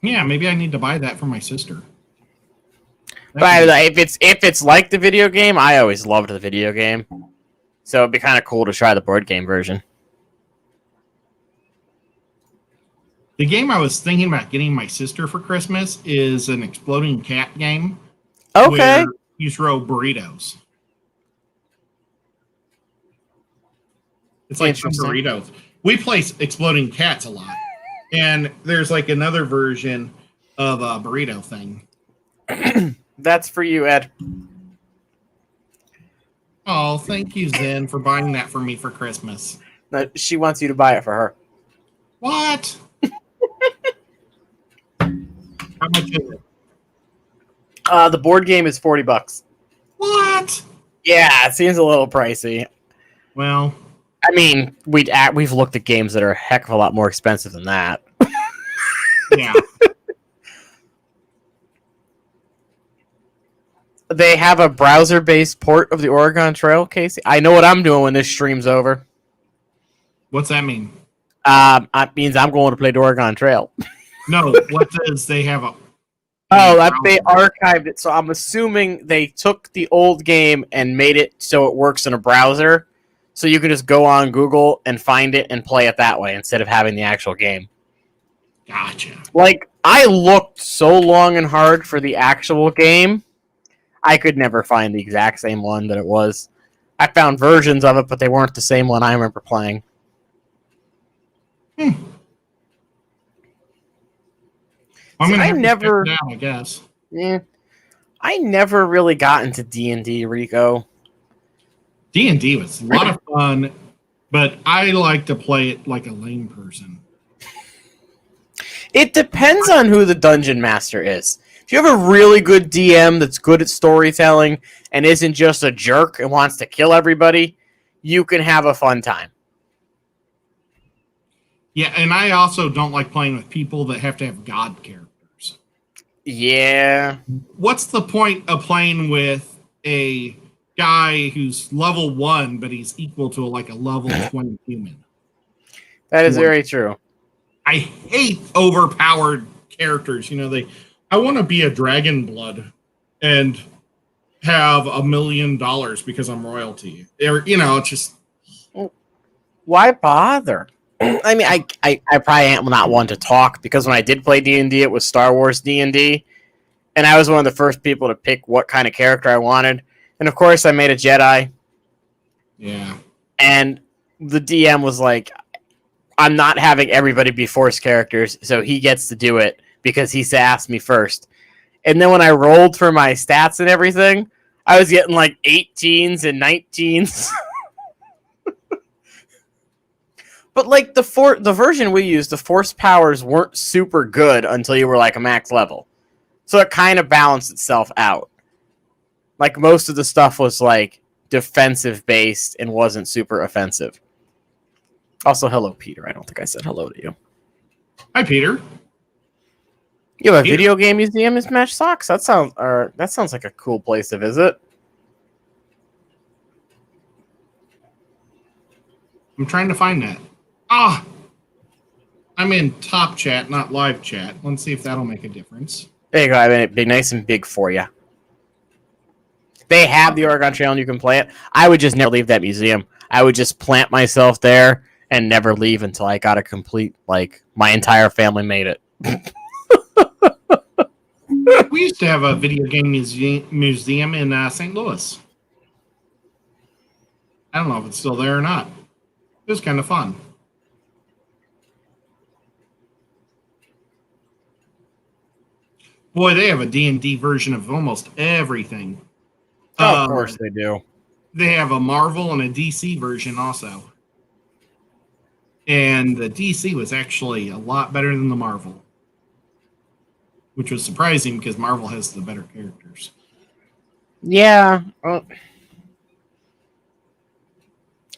Yeah, maybe I need to buy that for my sister. But if it's like the video game, I always loved the video game, so it'd be kind of cool to try the board game version. The game I was thinking about getting my sister for Christmas is an exploding cat game. Okay. Where you throw burritos. It's like some burritos. We play exploding cats a lot. And there's like another version of a burrito thing. That's for you, Ed. Oh, thank you, Zen, for buying that for me for Christmas. No, she wants you to buy it for her. What? How much is it? The board game is $40. What? Yeah, it seems a little pricey. Well, I mean, we've looked at games that are a heck of a lot more expensive than that. yeah. They have a browser-based port of the Oregon Trail, Casey. I know what I'm doing when this stream's over. What's that mean? It means I'm going to play the Oregon Trail. No, what does they have a... They archived it, so I'm assuming they took the old game and made it so it works in a browser, so you can just go on Google and find it and play it that way instead of having the actual game. Gotcha. Like, I looked so long and hard for the actual game, I could never find the exact same one that it was. I found versions of it, but they weren't the same one I remember playing. I'm gonna I never, check it out, I guess. Yeah, I never really got into D&D, Rico. D&D was a lot of fun, but I like to play it like a lame person. It depends on who the dungeon master is. If you have a really good DM that's good at storytelling and isn't just a jerk and wants to kill everybody, you can have a fun time. Yeah, and I also don't like playing with people that have to have god characters. Yeah. What's the point of playing with a guy who's level 1, but he's equal to like a level 20 human? That is very true. I hate overpowered characters. I want to be a dragon blood and have $1 million because I'm royalty. It's just... Why bother? I mean, I probably am not one to talk because when I did play D&D, it was Star Wars D&D, and I was one of the first people to pick what kind of character I wanted. And of course, I made a Jedi. Yeah. And the DM was like, I'm not having everybody be Force characters, so he gets to do it because he asked me first. And then when I rolled for my stats and everything, I was getting like 18s and 19s. But like the version we used, the force powers weren't super good until you were like a max level. So it kind of balanced itself out. Like most of the stuff was like defensive based and wasn't super offensive. Also, hello, Peter. I don't think I said hello to you. Hi, Peter. You have a video game museum in Smash Socks? That sounds like a cool place to visit. I'm trying to find that. Ah! I'm in top chat, not live chat. Let's see if that'll make a difference. There you go. I mean, it'd be nice and big for you. They have the Oregon Trail and you can play it. I would just never leave that museum. I would just plant myself there and never leave until I got a complete, like, my entire family made it. We used to have a video game museum in St. Louis. I don't know if it's still there or not. It was kind of fun. Boy, they have a D&D version of almost everything. Oh, of course they do. They have a Marvel and a DC version also. And the DC was actually a lot better than the Marvel. Which was surprising because Marvel has the better characters. Yeah.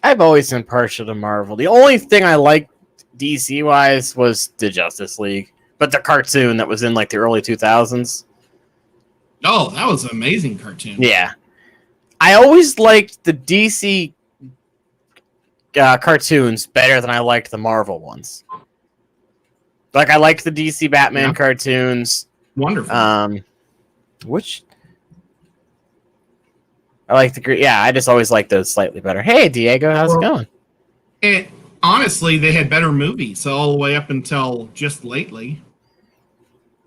I've always been partial to Marvel. The only thing I liked DC-wise was the Justice League. But the cartoon that was in like the early 2000s. Oh, that was an amazing cartoon. Yeah. I always liked the DC cartoons better than I liked the Marvel ones. Like, I liked the DC Batman cartoons. Wonderful. Which... I like I just always like those slightly better. Hey, Diego, how's it going? And honestly, they had better movies all the way up until just lately.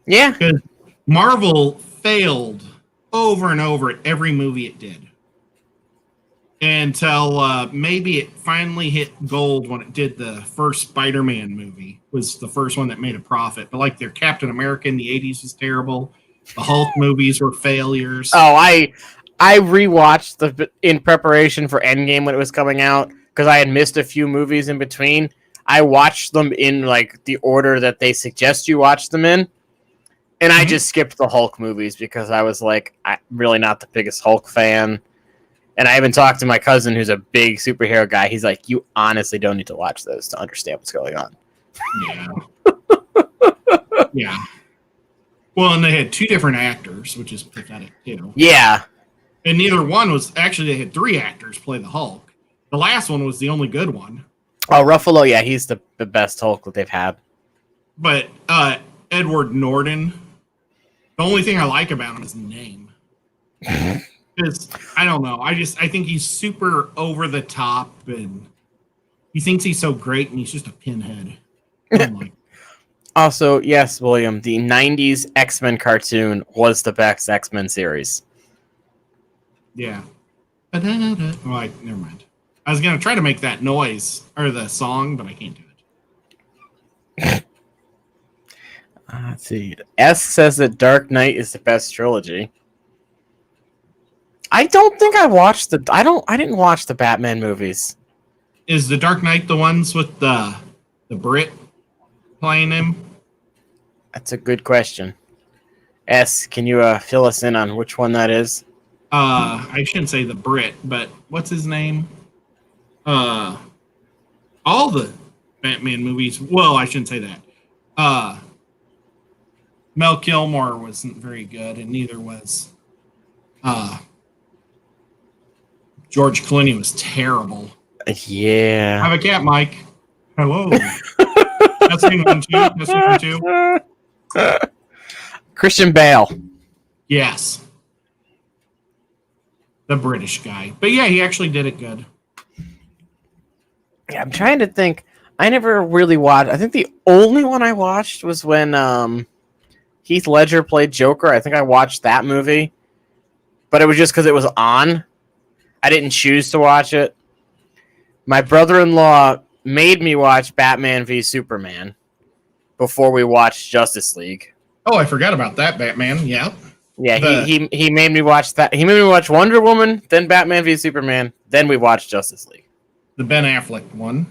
Yeah. Because Marvel failed over and over at every movie it did. Until maybe it finally hit gold when it did the first Spider-Man movie. Was the first one that made a profit. But like their Captain America in the 80s was terrible. The Hulk movies were failures. Oh, I rewatched in preparation for Endgame when it was coming out because I had missed a few movies in between. I watched them in like the order that they suggest you watch them in. And I just skipped the Hulk movies because I was like, I'm really not the biggest Hulk fan. And I even talked to my cousin who's a big superhero guy. He's like, you honestly don't need to watch those to understand what's going on. Yeah. Yeah. Well, and they had two different actors, which is pathetic, too. Yeah. And neither one was... Actually, they had three actors play the Hulk. The last one was the only good one. Oh, Ruffalo, yeah, he's the best Hulk that they've had. But Edward Norton... The only thing I like about him is the name. Because, I don't know. I think he's super over the top and he thinks he's so great and he's just a pinhead. Also, yes, William, the 90s X-Men cartoon was the best X-Men series. Yeah. Oh, never mind. I was going to try to make that noise or the song, but I can't do it. Let's see. S says that Dark Knight is the best trilogy. I don't think I watched I didn't watch the Batman movies. Is the Dark Knight the ones with the Brit playing him? That's a good question. S, can you fill us in on which one that is? I shouldn't say the Brit, but what's his name? All the Batman movies. Well, I shouldn't say that. Mel Kilmore wasn't very good, and neither was George Clooney was terrible. Yeah. I have a cat, Mike. Hello. Testing 1 2. Testing 1 2. Christian Bale. Yes. The British guy. But yeah, he actually did it good. Yeah, I'm trying to think. I never really watched. I think the only one I watched was when Heath Ledger played Joker. I think I watched that movie. But it was just because it was on. I didn't choose to watch it. My brother-in-law made me watch Batman v Superman before we watched Justice League. Oh, I forgot about that Batman. Yeah. Yeah, he made me watch that. He made me watch Wonder Woman, then Batman v Superman, then we watched Justice League. The Ben Affleck one.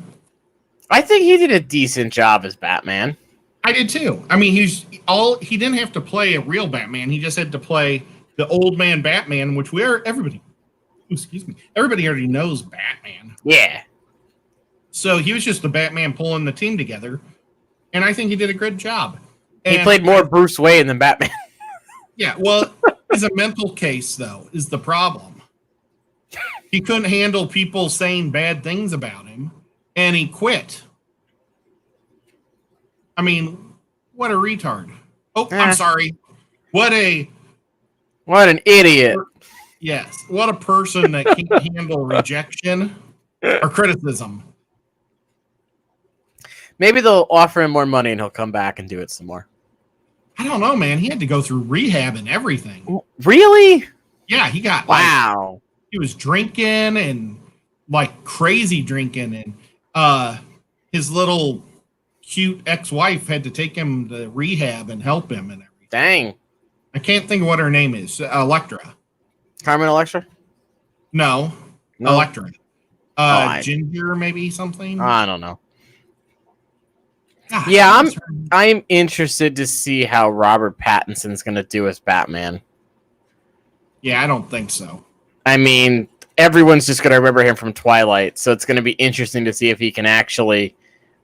I think he did a decent job as Batman. I did too. I mean, he didn't have to play a real Batman. He just had to play the old man Batman, which everybody already knows Batman. Yeah. So he was just the Batman pulling the team together, and I think he did a good job. He played more Bruce Wayne than Batman. Yeah, well, he's a mental case, though, is the problem. He couldn't handle people saying bad things about him, and he quit. I mean, what a retard. Oh, I'm sorry. What an idiot. Yes, what a person that can't handle rejection or criticism. Maybe they'll offer him more money and he'll come back and do it some more. I don't know, man. He had to go through rehab and everything. Really? Yeah, he got wow. He was drinking and like crazy drinking, and his little cute ex-wife had to take him to rehab and help him and everything. Dang. I can't think of what her name is. Electra. Carmen Electra? No. Electra. Ginger, maybe something. I don't know. God, yeah, I'm interested to see how Robert Pattinson's going to do as Batman. Yeah, I don't think so. I mean, everyone's just going to remember him from Twilight, so it's going to be interesting to see if he can actually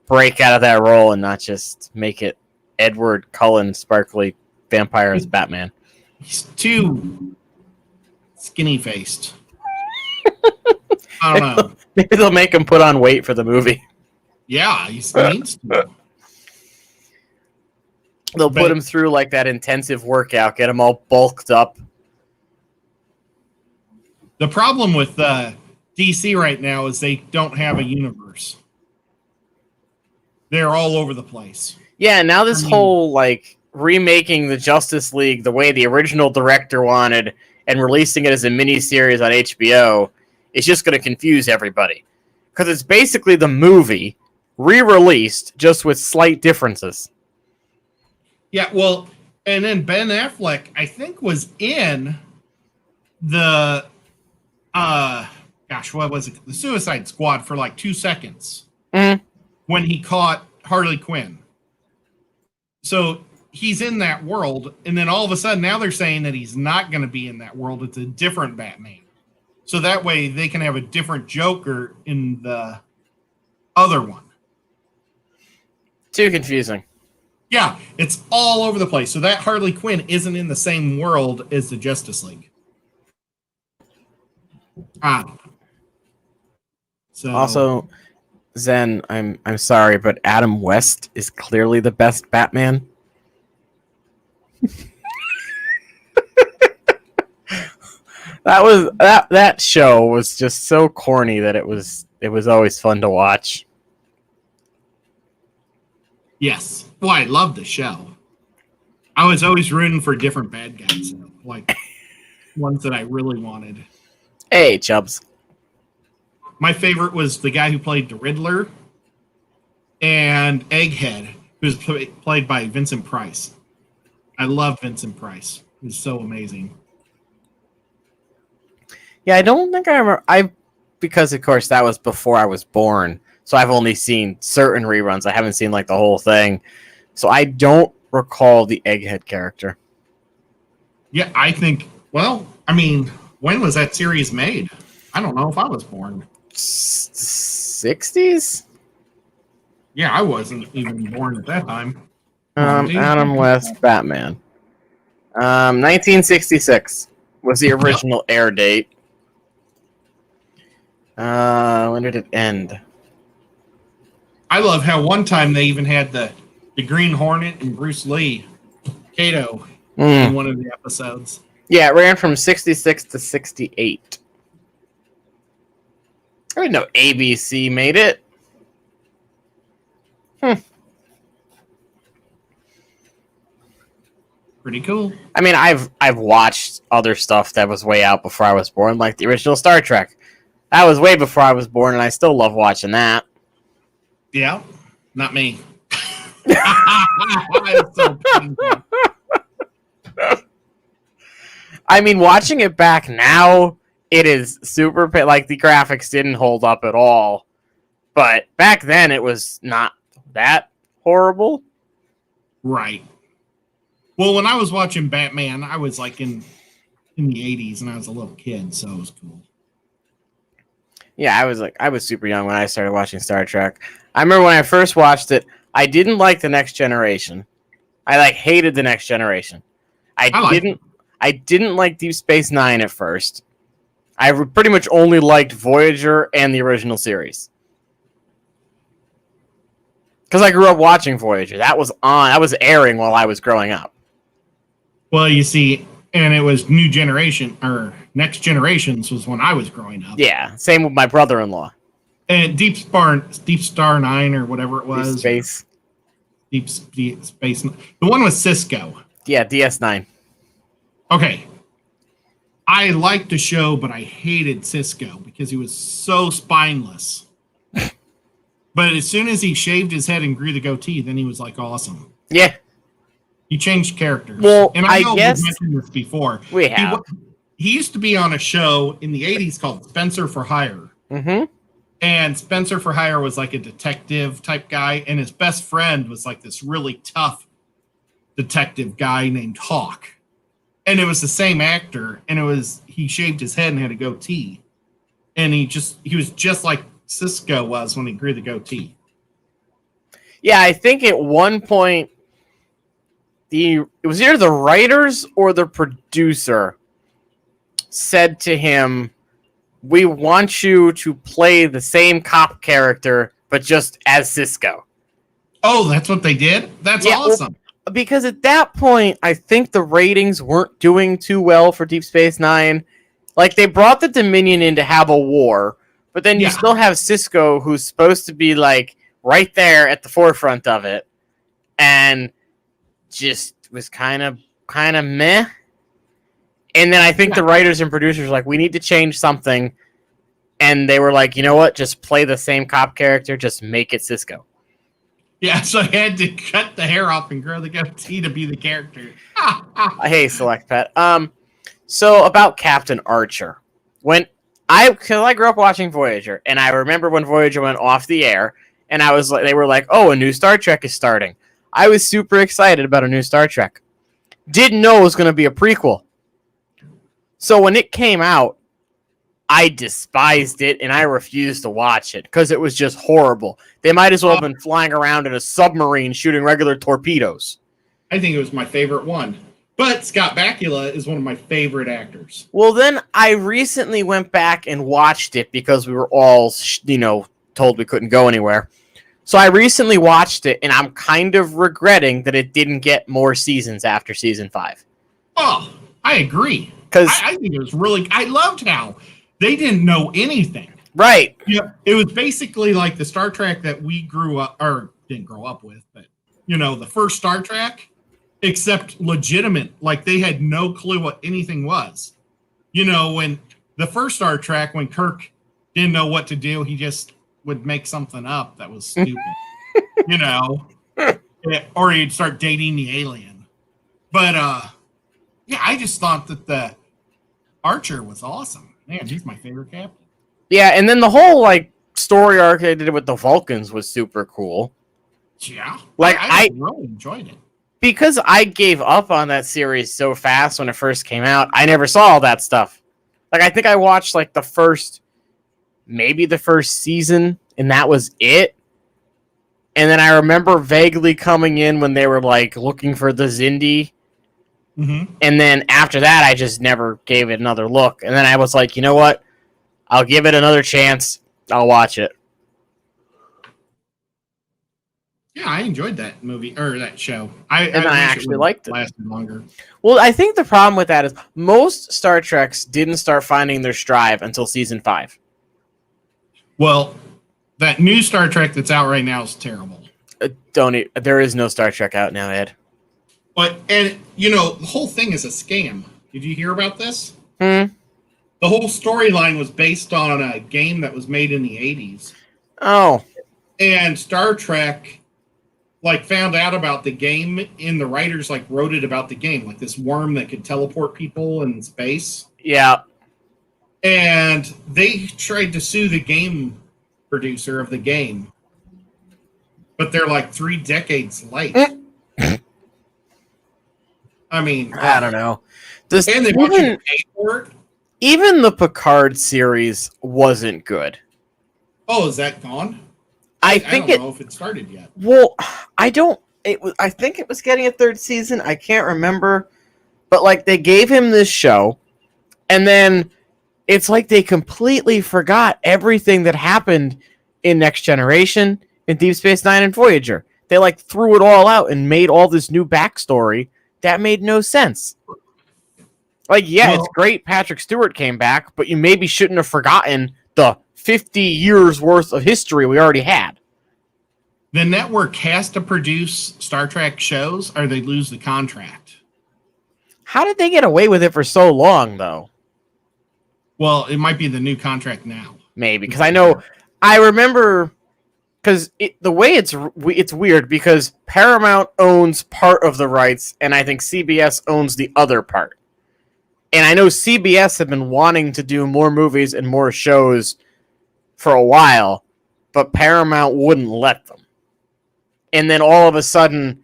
break out of that role and not just make it Edward Cullen sparkly vampire as Batman. He's too skinny-faced. I don't know. Maybe they'll make him put on weight for the movie. Yeah, he needs to. They'll put him through like that intensive workout, get him all bulked up. The problem with DC right now is they don't have a universe. They're all over the place. Yeah, now this whole like remaking the Justice League the way the original director wanted and releasing it as a miniseries on HBO is just going to confuse everybody. Because it's basically the movie re-released just with slight differences. Yeah, well, and then Ben Affleck, I think, was in the, what was it? The Suicide Squad for like 2 seconds when he caught Harley Quinn. So he's in that world, and then all of a sudden now they're saying that he's not going to be in that world. It's a different Batman. So that way they can have a different Joker in the other one. Too confusing. Yeah, it's all over the place. So that Harley Quinn isn't in the same world as the Justice League. So also, Zen, I'm sorry, but Adam West is clearly the best Batman. that show was just so corny that it was always fun to watch. Yes. Well, I love the show. I was always rooting for different bad guys, like ones that I really wanted. Hey, Chubbs. My favorite was the guy who played the Riddler and Egghead, who was played by Vincent Price. I love Vincent Price. He's so amazing. Yeah, I don't think I remember. Because, of course, that was before I was born. So I've only seen certain reruns. I haven't seen, like, the whole thing. So I don't recall the Egghead character. Yeah, I think, well, I mean, when was that series made? I don't know if I was born. 60s? Yeah, I wasn't even born at that time. Adam West, Batman. 1966 was the original air date. When did it end? I love how one time they even had the Green Hornet and Bruce Lee, Kato, in one of the episodes. Yeah, it ran from 66 to 68. I didn't know ABC made it. Pretty cool. I mean, I've watched other stuff that was way out before I was born, like the original Star Trek. That was way before I was born, and I still love watching that. Yeah, not me. It's so painful. I mean, watching it back now, it is super. Like the graphics didn't hold up at all, but back then it was not that horrible. Right. Well, when I was watching Batman, I was like in the 80s, and I was a little kid, so it was cool. Yeah, I was super young when I started watching Star Trek. I remember when I first watched it, I didn't like The Next Generation. I hated The Next Generation. I didn't like Deep Space Nine at first. I pretty much only liked Voyager and the original series. Because I grew up watching Voyager. That was airing while I was growing up. Well, you see, and it was New Generation, or Next Generations was when I was growing up. Yeah, same with my brother-in-law. And Deep Star 9 or whatever it was. Deep Space. Deep Space. The one with Cisco. Yeah, DS9. Okay. I liked the show, but I hated Cisco because he was so spineless. But as soon as he shaved his head and grew the goatee, then he was like awesome. Yeah. He changed characters. Well, and I know guess we've mentioned this before. We have. He used to be on a show in the 80s called Spencer for Hire. Mm-hmm. And Spencer for Hire was like a detective type guy, and his best friend was like this really tough detective guy named Hawk. And it was the same actor, and he shaved his head and had a goatee. And he was just like Cisco was when he grew the goatee. Yeah, I think at one point it was either the writers or the producer said to him, "We want you to play the same cop character, but just as Cisco." Oh, that's what they did? That's awesome. Well, because at that point, I think the ratings weren't doing too well for Deep Space Nine. Like, they brought the Dominion in to have a war, but then you still have Cisco, who's supposed to be, like, right there at the forefront of it, and just was kind of meh. And then I think the writers and producers were like, we need to change something. And they were like, you know what? Just play the same cop character. Just make it Cisco. Yeah, so I had to cut the hair off and grow the goatee to be the character. Hey, Select Pet. So about Captain Archer. Because I grew up watching Voyager, and I remember when Voyager went off the air, and they were like, oh, a new Star Trek is starting. I was super excited about a new Star Trek. Didn't know it was going to be a prequel. So when it came out, I despised it, and I refused to watch it because it was just horrible. They might as well have been flying around in a submarine shooting regular torpedoes. I think it was my favorite one. But Scott Bakula is one of my favorite actors. Well, then I recently went back and watched it because we were all, told we couldn't go anywhere. So I recently watched it, and I'm kind of regretting that it didn't get more seasons after season 5. Oh, I agree. Because I think it was I loved how they didn't know anything. Right. Yeah, it was basically like the Star Trek that we didn't grow up with, but the first Star Trek, except legitimate. Like they had no clue what anything was. When the first Star Trek, when Kirk didn't know what to do, he just would make something up that was stupid. Or he'd start dating the alien. But I just thought that the Archer was awesome. Man, he's my favorite captain. Yeah, and then the whole story arc they did with the Vulcans was super cool. Yeah, I really enjoyed it. Because I gave up on that series so fast when it first came out. I never saw all that stuff. I think I watched the first season, and that was it. And then I remember vaguely coming in when they were looking for the Xindi. Mm-hmm. And then after that, I just never gave it another look. And then I was like, you know what? I'll give it another chance. I'll watch it. Yeah, I enjoyed that movie or that show. I actually liked it. Lasted longer. Well, I think the problem with that is most Star Treks didn't start finding their stride until season 5. Well, that new Star Trek that's out right now is terrible. There is no Star Trek out now, Ed. The whole thing is a scam. Did you hear about this? The whole storyline was based on a game that was made in the 80s. Oh. And Star Trek like found out about the game, and the writers like wrote it about the game, like this worm that could teleport people in space. Yeah. And they tried to sue the game producer of the game, but they're like 3 decades late. I mean, I don't know. And they want you to pay for it. Even the Picard series wasn't good. Oh, is that gone? I don't know if it started yet. Well, I don't. I think it was getting a 3rd season. I can't remember, but like they gave him this show, and then it's like they completely forgot everything that happened in Next Generation, in Deep Space Nine, and Voyager. They like threw it all out and made all this new backstory that made no sense. Like, yeah, it's great Patrick Stewart came back, but you maybe shouldn't have forgotten the 50 years worth of history we already had. The network has to produce Star Trek shows or they lose the contract. How did they get away with it for so long, though? Well, it might be the new contract now. Maybe, because I remember, because the way it's weird, because Paramount owns part of the rights, and I think CBS owns the other part. And I know CBS have been wanting to do more movies and more shows for a while, but Paramount wouldn't let them. And then all of a sudden,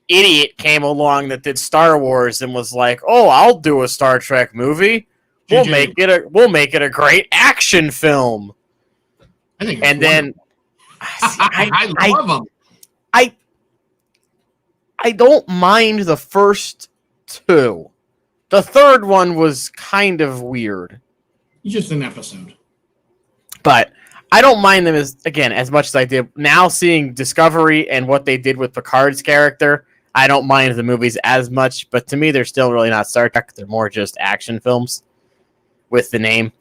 idiot came along that did Star Wars and was like, "Oh, I'll do a Star Trek movie. We'll make it a great action film." I think, and then I love them. I don't mind the first 2. The 3rd one was kind of weird. Just an episode. But I don't mind them as much as I did. Now seeing Discovery and what they did with Picard's character, I don't mind the movies as much. But to me, they're still really not Star Trek. They're more just action films with the name.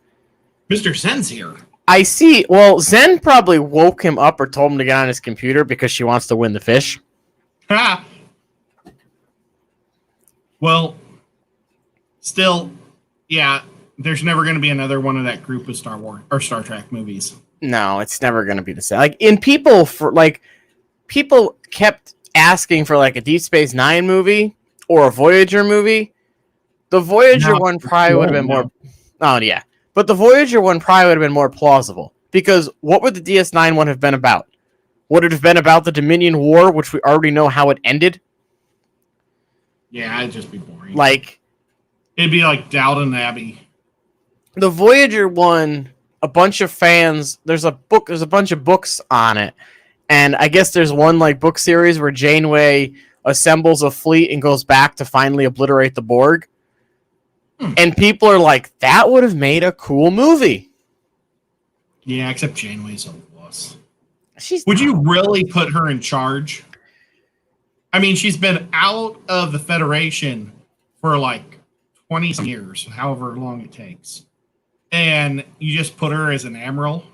Mr. Zen's here. I see. Well, Zen probably woke him up or told him to get on his computer because she wants to win the fish. Ha! Well, still, yeah, there's never going to be another one of that group of Star Wars or Star Trek movies. No, it's never going to be the same. Like, people kept asking for like a Deep Space Nine movie or a Voyager movie. The Voyager one probably would have been more. Oh yeah, but the Voyager one probably would have been more plausible because what would the DS9 one have been about? Would it have been about the Dominion War, which we already know how it ended? Yeah, it'd just be boring. Like, it'd be like Downton Abbey. The Voyager one, a bunch of fans. There's a bunch of books on it, and I guess there's one like book series where Janeway assembles a fleet and goes back to finally obliterate the Borg. And people are like, that would have made a cool movie. Yeah, except Janeway's a wuss. Would you really put her in charge? I mean, she's been out of the Federation for like 20 years, however long it takes. And you just put her as an admiral?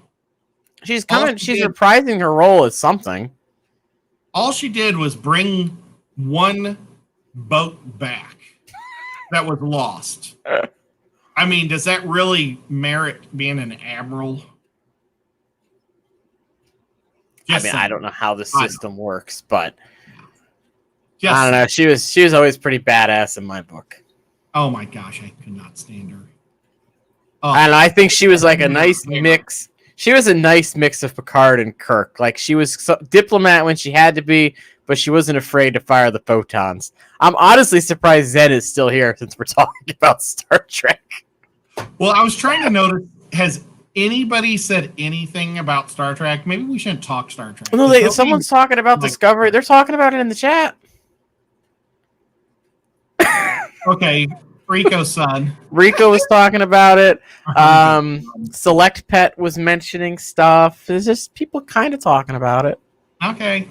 She's reprising her role as something. All she did was bring one boat back that was lost. I mean, does that really merit being an admiral? I don't know how the system works, but I don't know. She was always pretty badass in my book. Oh my gosh, I could not stand her. Oh, and I think she was like a nice mix. She was a nice mix of Picard and Kirk. Like, she was diplomat when she had to be, but she wasn't afraid to fire the photons. I'm honestly surprised Zed is still here since we're talking about Star Trek. Well, I was trying to notice, has anybody said anything about Star Trek? Maybe we shouldn't talk Star Trek. No, someone's talking about Discovery. They're talking about it in the chat. Okay, Rico's son. Rico was talking about it. Select Pet was mentioning stuff. There's just people kind of talking about it. Okay.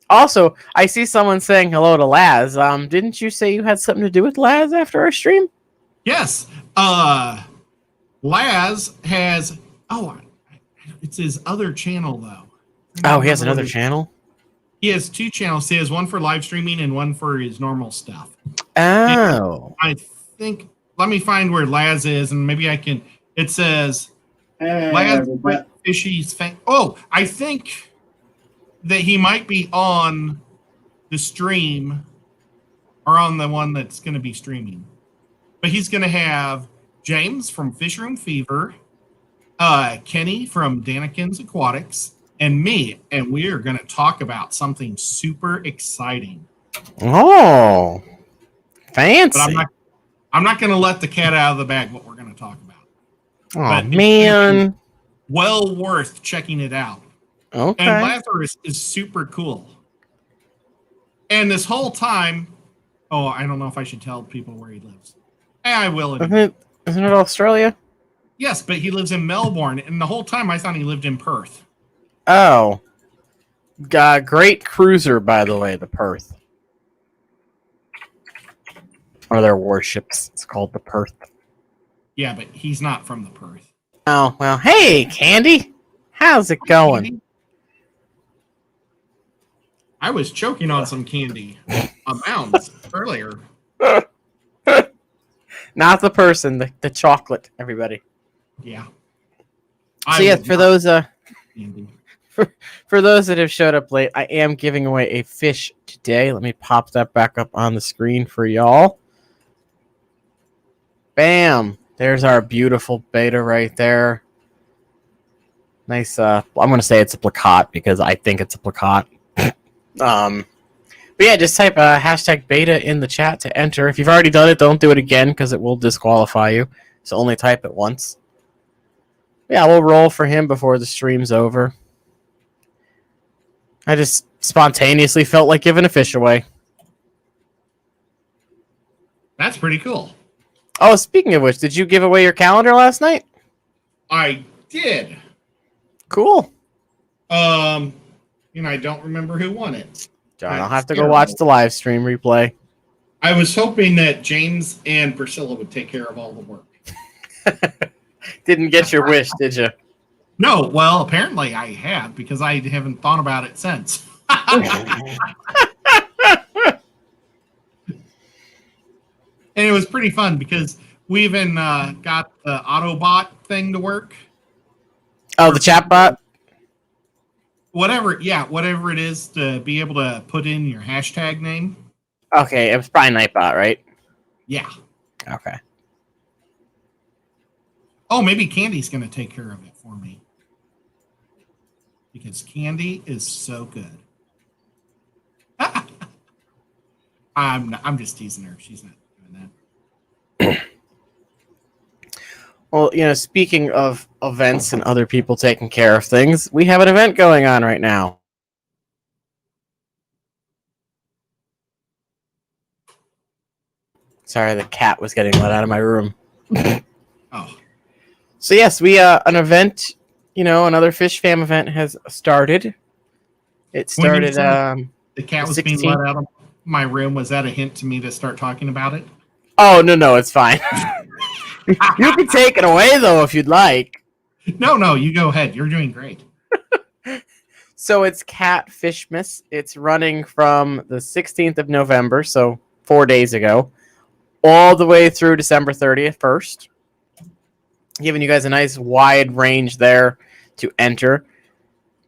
Also, I see someone saying hello to Laz. Didn't you say you had something to do with Laz after our stream? Yes. Laz has... Oh, it's his other channel, though. Oh, he has another channel? He has 2 channels. He has one for live streaming and one for his normal stuff. Oh. And I think... Let me find where Laz is, and maybe I can... It says... Laz Fishy's... Oh, I think... that he might be on the stream or on the one that's going to be streaming. But he's going to have James from Fish Room Fever, Kenny from Danikins Aquatics, and me. And we are going to talk about something super exciting. Oh, fancy. But I'm not going to let the cat out of the bag what we're going to talk about. Oh, but man. Well worth checking it out. Okay. And Lazarus is super cool. And this whole time, I don't know if I should tell people where he lives. I will. Isn't it Australia? Yes, but he lives in Melbourne. And the whole time I thought he lived in Perth. Oh. Great cruiser, by the way, the Perth. Or their warships. It's called the Perth. Yeah, but he's not from the Perth. Oh, well, hey, Candy. How's it going? Candy? I was choking on some candy amounts earlier. Not the person, the chocolate, everybody. Yeah. So yes, for those candy. for those that have showed up late, I am giving away a fish today. Let me pop that back up on the screen for y'all. Bam! There's our beautiful beta right there. Nice. I'm going to say it's a plakat because I think it's a plakat. But yeah, just type hashtag beta in the chat to enter. If you've already done it, don't do it again because it will disqualify you. So only type it once. Yeah, we'll roll for him before the stream's over. I just spontaneously felt like giving a fish away. That's pretty cool. Oh, speaking of which, did you give away your calendar last night? I did. Cool. I don't remember who won it. John, I'll have to go watch the live stream replay. I was hoping that James and Priscilla would take care of all the work. Didn't get your wish, did you? No, well, apparently I have because I haven't thought about it since. And it was pretty fun because we even got the Autobot thing to work. Oh, the chat bot? Whatever it is to be able to put in your hashtag name. Okay, it was probably Nightbot, right? Yeah. Okay. Oh, maybe Candy's going to take care of it for me. Because Candy is so good. I'm just teasing her. She's not doing that. Well, speaking of events and other people taking care of things, we have an event going on right now. Sorry, the cat was getting let out of my room. Oh. So yes, we an event, another Fish Fam event has started. It started the cat was 16th. being let out of my room. Was that a hint to me to start talking about it? Oh, no, it's fine. You can take it away, though, if you'd like. No, you go ahead. You're doing great. So it's Cat Fishmas. It's running from the 16th of November, so 4 days ago, all the way through December 30th first. Giving you guys a nice wide range there to enter.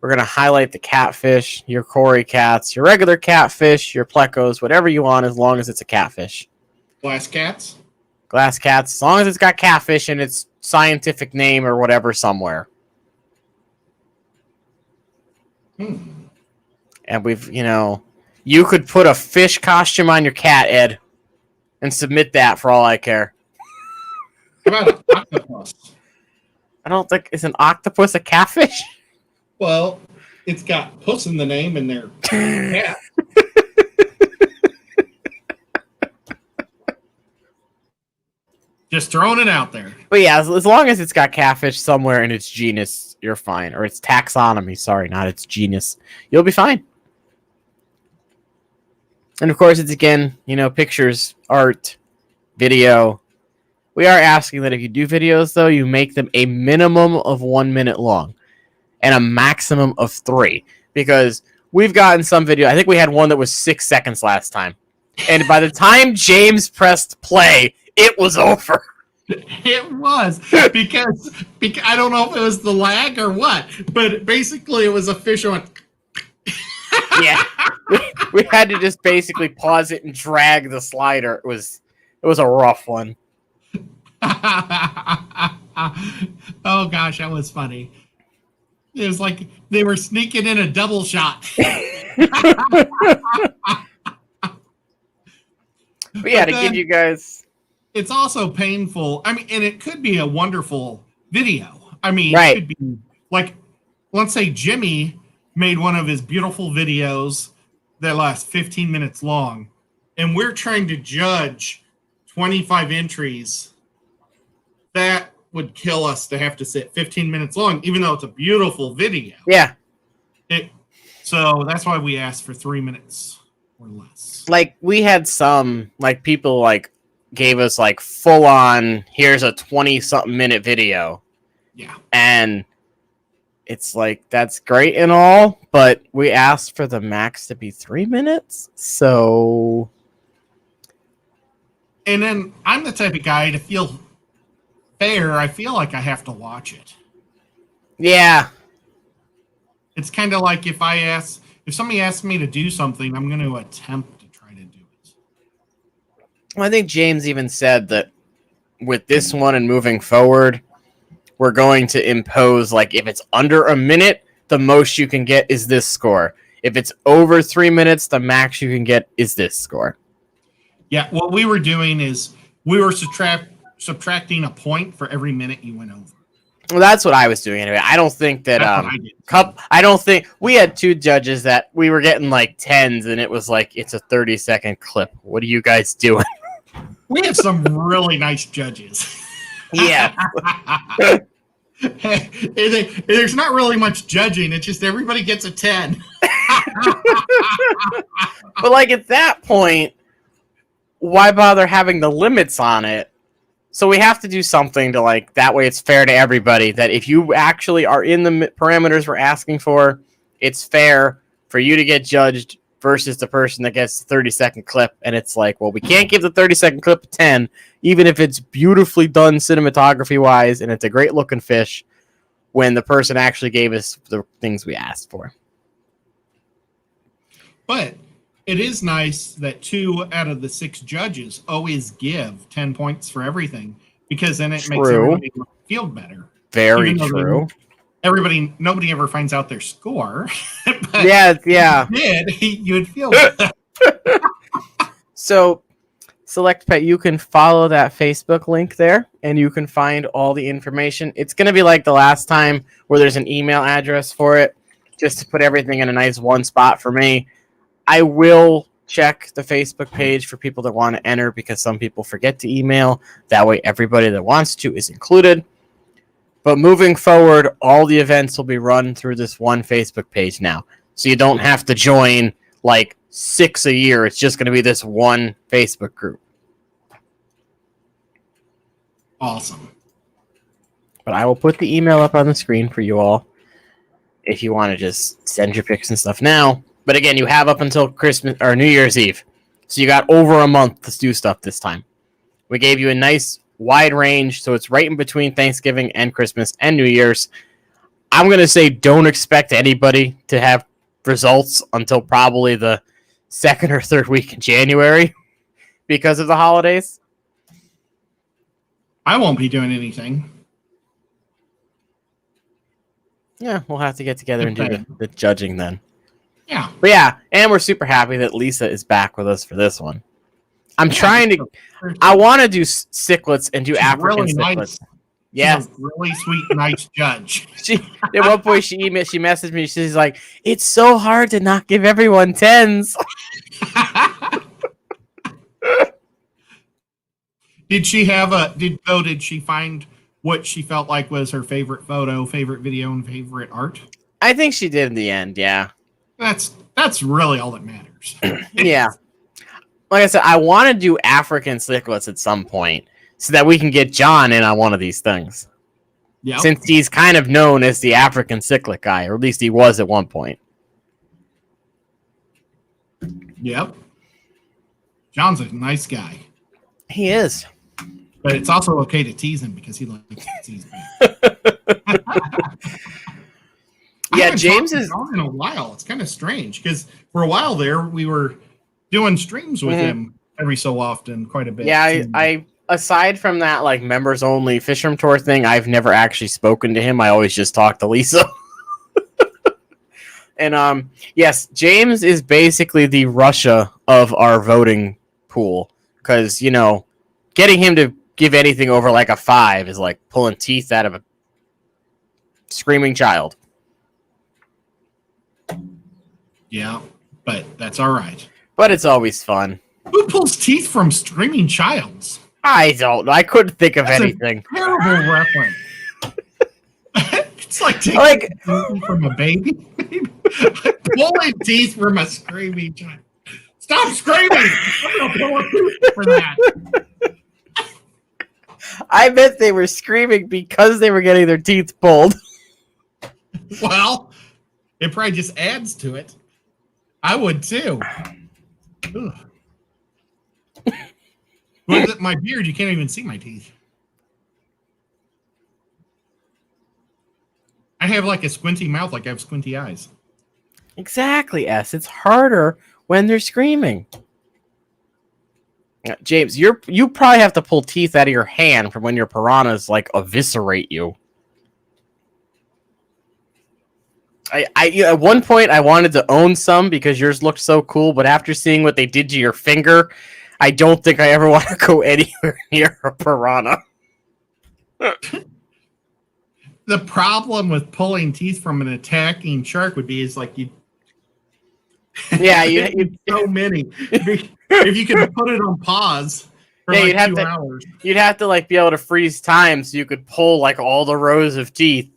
We're going to highlight the catfish, your Cory cats, your regular catfish, your plecos, whatever you want, as long as it's a catfish. Glass cats? Glass cats, as long as it's got catfish in its scientific name or whatever somewhere. And we've, you could put a fish costume on your cat, Ed, and submit that for all I care. How about an octopus? I don't think, is an octopus a catfish? Well, it's got puss in the name and they're cat. Just throwing it out there. But yeah, as long as it's got catfish somewhere in its genus, you're fine. Or its taxonomy, sorry, not its genus. You'll be fine. And of course, it's again, pictures, art, video. We are asking that if you do videos, though, you make them a minimum of 1 minute long and a maximum of 3. Because we've gotten some video. I think we had one that was 6 seconds last time. And by the time James pressed play, it was over. It was because I don't know if it was the lag or what, but basically it was a fish that went Yeah, we had to just basically pause it and drag the slider. It was a rough one. Oh gosh, that was funny. It was like they were sneaking in a double shot. But yeah, to give you guys, it's also painful. I mean, and it could be a wonderful video. I mean, right. It could be like, let's say Jimmy made one of his beautiful videos that lasts 15 minutes long, and we're trying to judge 25 entries. That would kill us to have to sit 15 minutes long, even though it's a beautiful video. Yeah. So that's why we asked for 3 minutes or less. Like, we had some, like, people, like, gave us, like, full-on, here's a 20-something minute video. Yeah. And it's like, that's great and all, but we asked for the max to be 3 minutes, so... And then I'm the type of guy to feel fair. I feel like I have to watch it. Yeah. It's kind of like if somebody asks me to do something, I'm going to attempt to try to do it. Well, I think James even said that with this one and moving forward, we're going to impose, like, if it's under a minute, the most you can get is this score. If it's over 3 minutes, the max you can get is this score. Yeah, what we were doing is we were subtracting a point for every minute you went over. Well, that's what I was doing anyway. I don't think that I don't think we had two judges that we were getting like 10s, and it was like it's a 30-second clip. What are you guys doing? We have some really nice judges. Yeah. There's not really much judging. It's just everybody gets a 10. But like at that point, why bother having the limits on it? So we have to do something to, like, that way it's fair to everybody, that if you actually are in the parameters we're asking for, it's fair for you to get judged versus the person that gets the 30-second clip. And it's like, well, we can't give the 30-second clip a 10, even if it's beautifully done cinematography-wise and it's a great-looking fish, when the person actually gave us the things we asked for. But it is nice that 2 out of the 6 judges always give 10 points for everything, because then it makes everybody feel better. Very true. Nobody ever finds out their score. But yeah. If you did, you would feel better. So, Select Pet, you can follow that Facebook link there, and you can find all the information. It's going to be like the last time where there's an email address for it, just to put everything in a nice one spot for me. I will check the Facebook page for people that want to enter, because some people forget to email. That way everybody that wants to is included. But moving forward, all the events will be run through this one Facebook page now. So you don't have to join like 6 a year. It's just going to be this one Facebook group. Awesome. But I will put the email up on the screen for you all if you want to just send your pics and stuff now. But again, you have up until Christmas or New Year's Eve. So you got over a month to do stuff this time. We gave you a nice wide range, so it's right in between Thanksgiving and Christmas and New Year's. I'm going to say don't expect anybody to have results until probably the 2nd or 3rd week in January because of the holidays. I won't be doing anything. Yeah, we'll have to get together and do the judging then. Yeah. But yeah, and we're super happy that Lisa is back with us for this one. I'm trying to... I want to do cichlids and do African really cichlids. Nice. Yeah. She's a really sweet, nice judge. At one point, she messaged me. She's like, "It's so hard to not give everyone 10s." Did she find what she felt like was her favorite photo, favorite video, and favorite art? I think she did in the end, yeah. That's really all that matters. Yeah. Like I said, I want to do African cichlids at some point so that we can get John in on one of these things. Yeah. Since he's kind of known as the African cichlid guy, or at least he was at one point. Yep. John's a nice guy. He is. But it's also okay to tease him because he likes to tease me. Yeah, James is on in a while. It's kind of strange because for a while there we were doing streams with him every so often, quite a bit. Yeah, I aside from that like members only Fisherman Tour thing, I've never actually spoken to him. I always just talk to Lisa. And yes, James is basically the Russia of our voting pool because getting him to give anything over like a 5 is like pulling teeth out of a screaming child. Yeah, but that's all right. But it's always fun. Who pulls teeth from screaming childs? I don't know. I couldn't think of That's anything. A terrible reference. It's like taking teeth from a baby. Pulling teeth from a screaming child. Stop screaming! I'm gonna pull a tooth for that. I bet they were screaming because they were getting their teeth pulled. Well, it probably just adds to it. I would too. With my beard, you can't even see my teeth. I have like a squinty mouth, like I have squinty eyes. Exactly, S. It's harder when they're screaming. James, you probably have to pull teeth out of your hand from when your piranhas like eviscerate you. I at one point I wanted to own some because yours looked so cool, but after seeing what they did to your finger, I don't think I ever want to go anywhere near a piranha. The problem with pulling teeth from an attacking shark would be is like you. Yeah, you so many. If you could put it on pause for yeah, like 2 hours, you'd have to like be able to freeze time so you could pull like all the rows of teeth.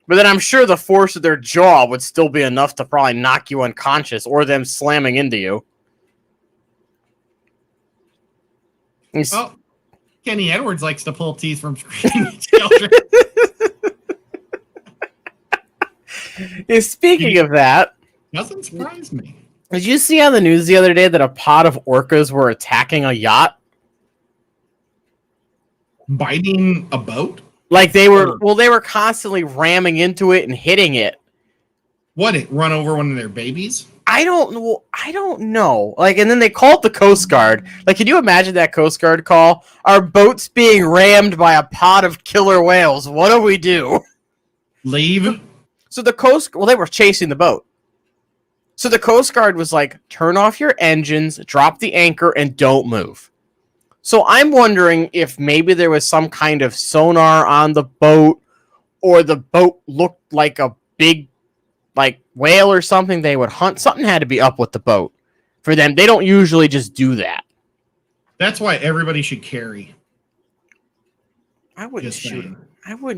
But then I'm sure the force of their jaw would still be enough to probably knock you unconscious or them slamming into you. Oh, Kenny Edwards likes to pull teeth from screaming children. Speaking of that, Doesn't surprise me. did you see on the news the other day that a pod of orcas were attacking a yacht? Biting a boat? Like they were constantly ramming into it and hitting it. What, it run over one of their babies? I don't know. Like, and then they called the Coast Guard. Like, can you imagine that Coast Guard call? Our boat's being rammed by a pod of killer whales. What do we do? Leave? So they were chasing the boat. So the Coast Guard was like, turn off your engines, drop the anchor, and don't move. So I'm wondering if maybe there was some kind of sonar on the boat, or the boat looked like a big like whale or something they would hunt. Something had to be up with the boat for them. They don't usually just do that. That's why everybody should carry. I wouldn't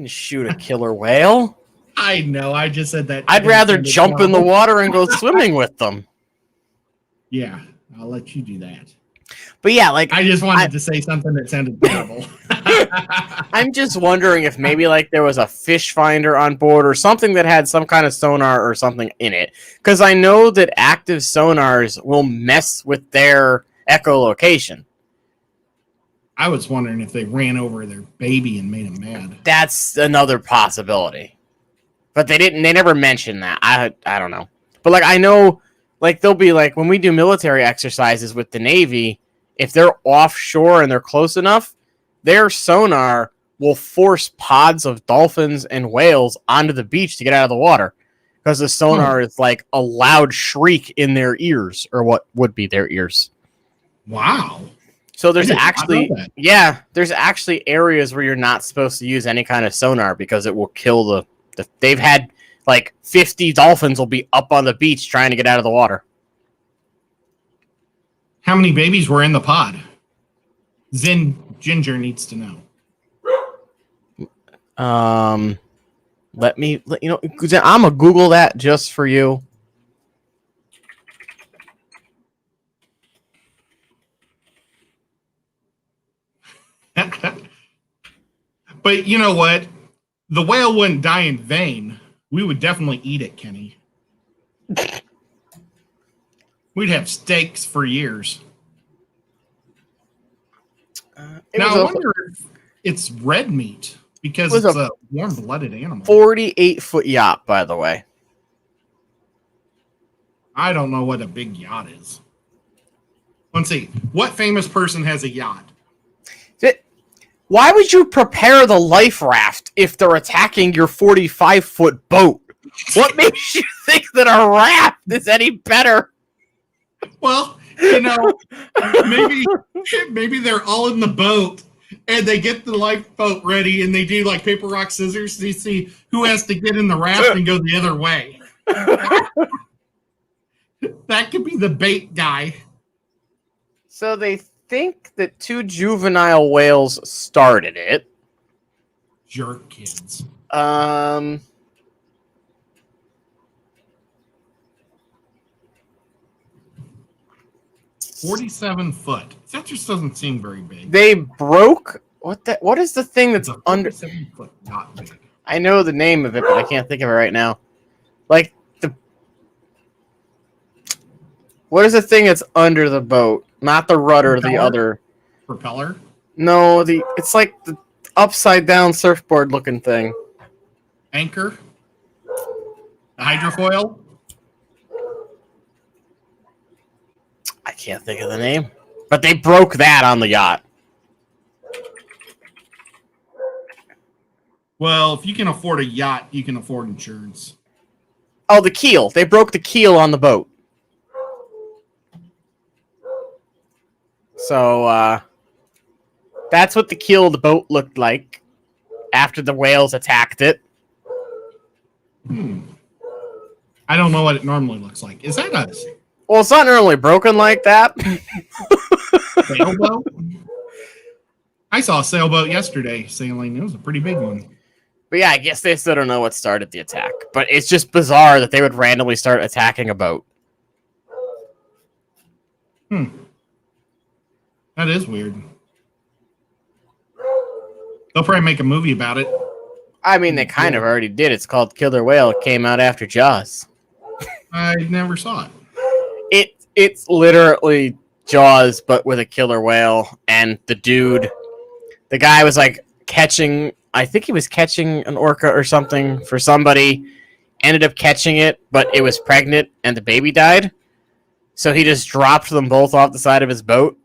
shoot a killer whale. I know. I just said that. I'd rather jump in the water and go swimming with them. Yeah, I'll let you do that. But yeah, like I just wanted to say something that sounded terrible. I'm just wondering if maybe like there was a fish finder on board or something that had some kind of sonar or something in it. Because I know that active sonars will mess with their echolocation. I was wondering if they ran over their baby and made him mad. That's another possibility. But they never mentioned that. I don't know. But like I know like they'll be like when we do military exercises with the Navy, if they're offshore and they're close enough, their sonar will force pods of dolphins and whales onto the beach to get out of the water. Because the sonar is like a loud shriek in their ears, or what would be their ears. Wow. So there's actually areas where you're not supposed to use any kind of sonar because it will kill the they've had like 50 dolphins will be up on the beach trying to get out of the water. How many babies were in the pod? Ginger needs to know. I'm gonna Google that just for you. But you know what? The whale wouldn't die in vain. We would definitely eat it, Kenny. We'd have steaks for years. Now, I wonder if it's red meat. because Was it's a a warm-blooded animal. 48-foot yacht, by the way. I don't know what a big yacht is. Let's see. What famous person has a yacht? Why would you prepare the life raft if they're attacking your 45-foot boat? What makes you think that a raft is any better? Well, maybe they're all in the boat and they get the lifeboat ready and they do like paper, rock, scissors to see who has to get in the raft and go the other way. That could be the bait guy. So they think that 2 juvenile whales started it. Jerk kids. 47 foot. That just doesn't seem very big. They broke what is the thing that's It's a under 47 foot, not big. I know the name of it, but I can't think of it right now. Like what is the thing that's under the boat? Not the rudder, Propeller? the other. Propeller? No, it's like the upside down surfboard looking thing. Anchor? A hydrofoil? I can't think of the name. But they broke that on the yacht. Well, if you can afford a yacht, you can afford insurance. Oh, the keel. They broke the keel on the boat. So, that's what the keel of the boat looked like after the whales attacked it. I don't know what it normally looks like. Is that a Well, it's not normally broken like that. sailboat? I saw a sailboat yesterday sailing. It was a pretty big one. But yeah, I guess they still don't know what started the attack. But it's just bizarre that they would randomly start attacking a boat. That is weird. They'll probably make a movie about it. I mean, they kind of already did. It's called Killer Whale. It came out after Jaws. I never saw it. It's literally Jaws, but with a killer whale. And the guy was like catching, I think he was catching an orca or something for somebody. Ended up catching it, but it was pregnant and the baby died. So he just dropped them both off the side of his boat.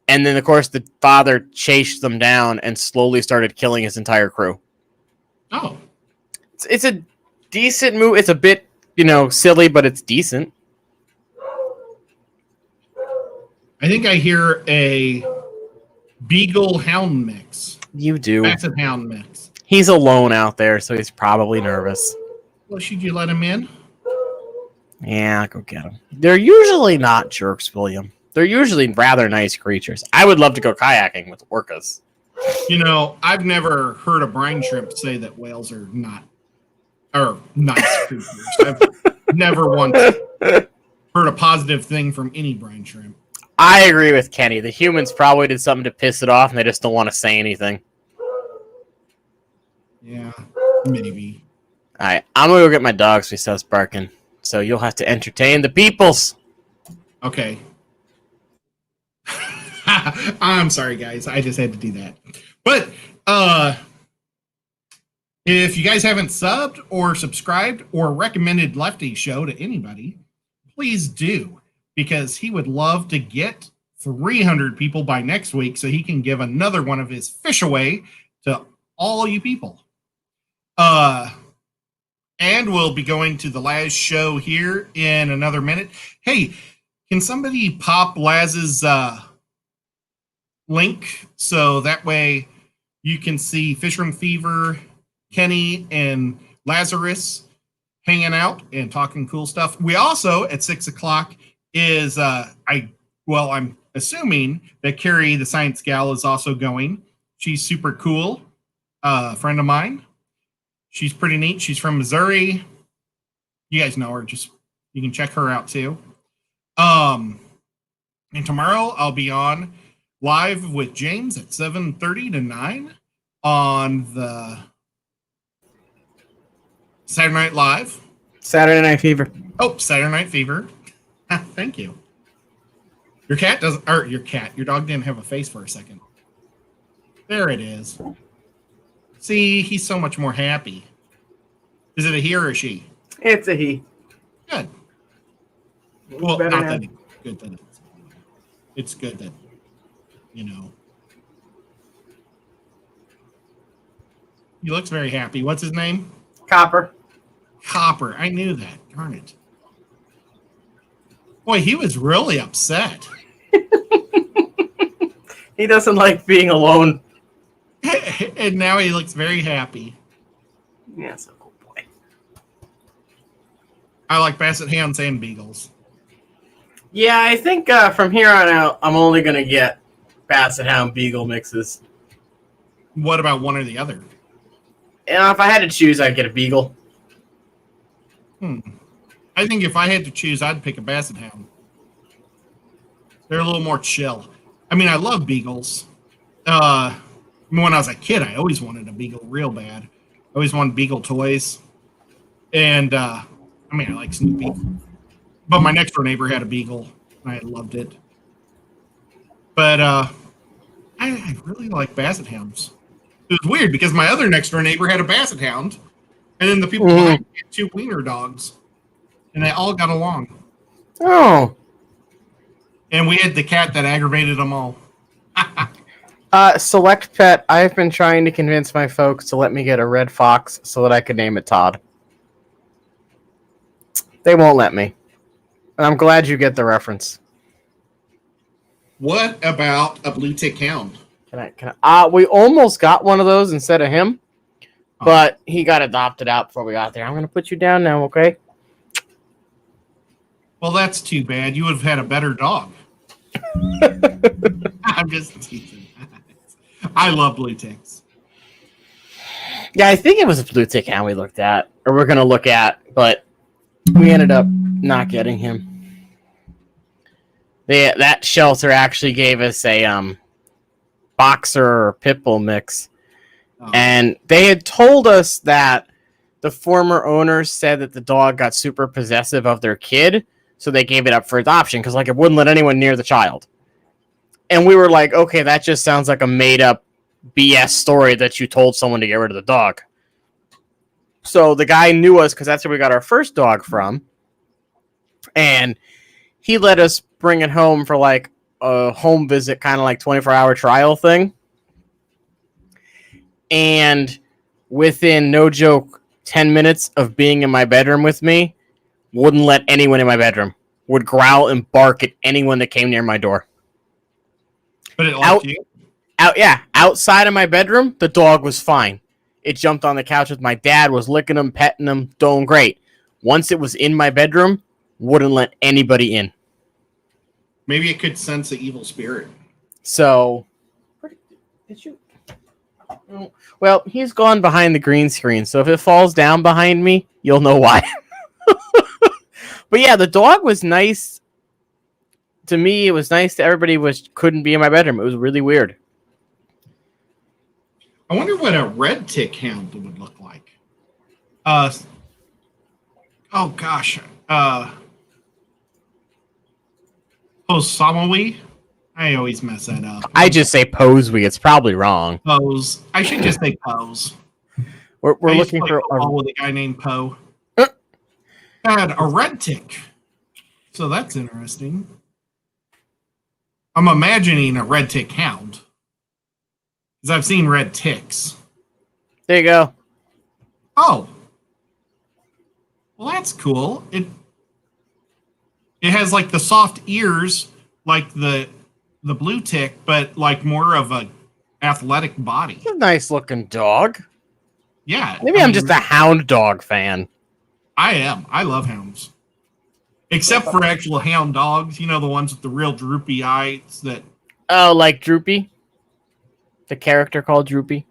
And then, of course, the father chased them down and slowly started killing his entire crew. Oh. It's a decent movie. It's a bit, silly, but it's decent. I think I hear a Beagle Hound mix. You do. Massive Hound mix. He's alone out there, so he's probably nervous. Well, should you let him in? Yeah, go get him. They're usually not jerks, William. They're usually rather nice creatures. I would love to go kayaking with orcas. I've never heard a brine shrimp say that whales are not, or nice creatures. I've never once heard a positive thing from any brine shrimp. I agree with Kenny. The humans probably did something to piss it off, and they just don't want to say anything. Yeah, maybe. All right, I'm going to go get my dog so he starts barking. So you'll have to entertain the peoples. Okay. I'm sorry, guys. I just had to do that. But if you guys haven't subbed or subscribed or recommended Lefty Show to anybody, please do, because he would love to get 300 people by next week so he can give another one of his fish away to all you people. And we'll be going to the Laz show here in another minute. Hey, can somebody pop Laz's link so that way you can see Fishroom Fever, Kenny, and Lazarus hanging out and talking cool stuff. We also at 6:00 is I'm assuming that Carrie, the science gal, is also going. She's super cool, friend of mine. She's pretty neat. She's from Missouri. You guys know her. You can check her out too. And tomorrow I'll be on live with James at 7:30 to 9 on the Saturday Night Live. Saturday Night Fever. Oh, Saturday Night Fever. Thank you. Your dog didn't have a face for a second. There it is. See, he's so much more happy. Is it a he or a she? It's a he. Good. Well, better not now. that it's good that it's good that, you know. He looks very happy. What's his name? Copper. Copper. I knew that. Darn it. Boy, he was really upset. He doesn't like being alone. And now he looks very happy. Yeah, so cool boy. I like Basset Hounds and Beagles. Yeah, I think from here on out, I'm only going to get Basset Hound Beagle mixes. What about one or the other? And if I had to choose, I'd get a Beagle. I think if I had to choose, I'd pick a Basset Hound. They're a little more chill. I mean, I love Beagles. When I was a kid, I always wanted a Beagle real bad. I always wanted Beagle toys. And, I like Snoopy. But my next door neighbor had a Beagle, and I loved it. But I really like Basset Hounds. It was weird because my other next door neighbor had a Basset Hound, and then the people behind me had 2 wiener dogs, and they all got along. Oh. And we had the cat that aggravated them all. Select Pet, I've been trying to convince my folks to let me get a red fox so that I could name it Todd. They won't let me. And I'm glad you get the reference. What about a blue tick hound? We almost got one of those instead of him, but he got adopted out before we got there. I'm going to put you down now, okay? Well, that's too bad. You would have had a better dog. I'm just teasing. I love blue ticks. Yeah, I think it was a blue tick hound we looked at, or we're going to look at, but we ended up not getting him. That shelter actually gave us a boxer or pit bull mix. Oh. And they had told us that the former owners said that the dog got super possessive of their kid, so they gave it up for adoption because it wouldn't let anyone near the child. And we were like, okay, that just sounds like a made-up BS story that you told someone to get rid of the dog. So the guy knew us because that's where we got our first dog from. And he let us bring it home for a home visit, kind of 24-hour trial thing. And within, no joke, 10 minutes of being in my bedroom with me, wouldn't let anyone in my bedroom. Would growl and bark at anyone that came near my door. But it liked you? Outside of my bedroom, the dog was fine. It jumped on the couch with my dad, was licking him, petting him, doing great. Once it was in my bedroom, wouldn't let anybody in. Maybe it could sense an evil spirit. So, did you? Well, he's gone behind the green screen, so if it falls down behind me, you'll know why. But yeah, the dog was nice. To me, it was nice to everybody couldn't be in my bedroom. It was really weird. I wonder what a red tick hound would look like. Oh gosh. Posamawi? I always mess that up. I just say Posewee. It's probably wrong. Pose. I should just say Pose. We're looking for with a guy named Poe. Had a red tick. So that's interesting. I'm imagining a red tick hound. Because I've seen red ticks. There you go. Oh. Well, that's cool. It has the soft ears like the blue tick, but more of a athletic body. It's a nice looking dog. Yeah. Maybe I'm just a hound dog fan. I am. I love hounds. Except for actual hound dogs, the ones with the real droopy eyes that... Oh, like Droopy? The character called Droopy?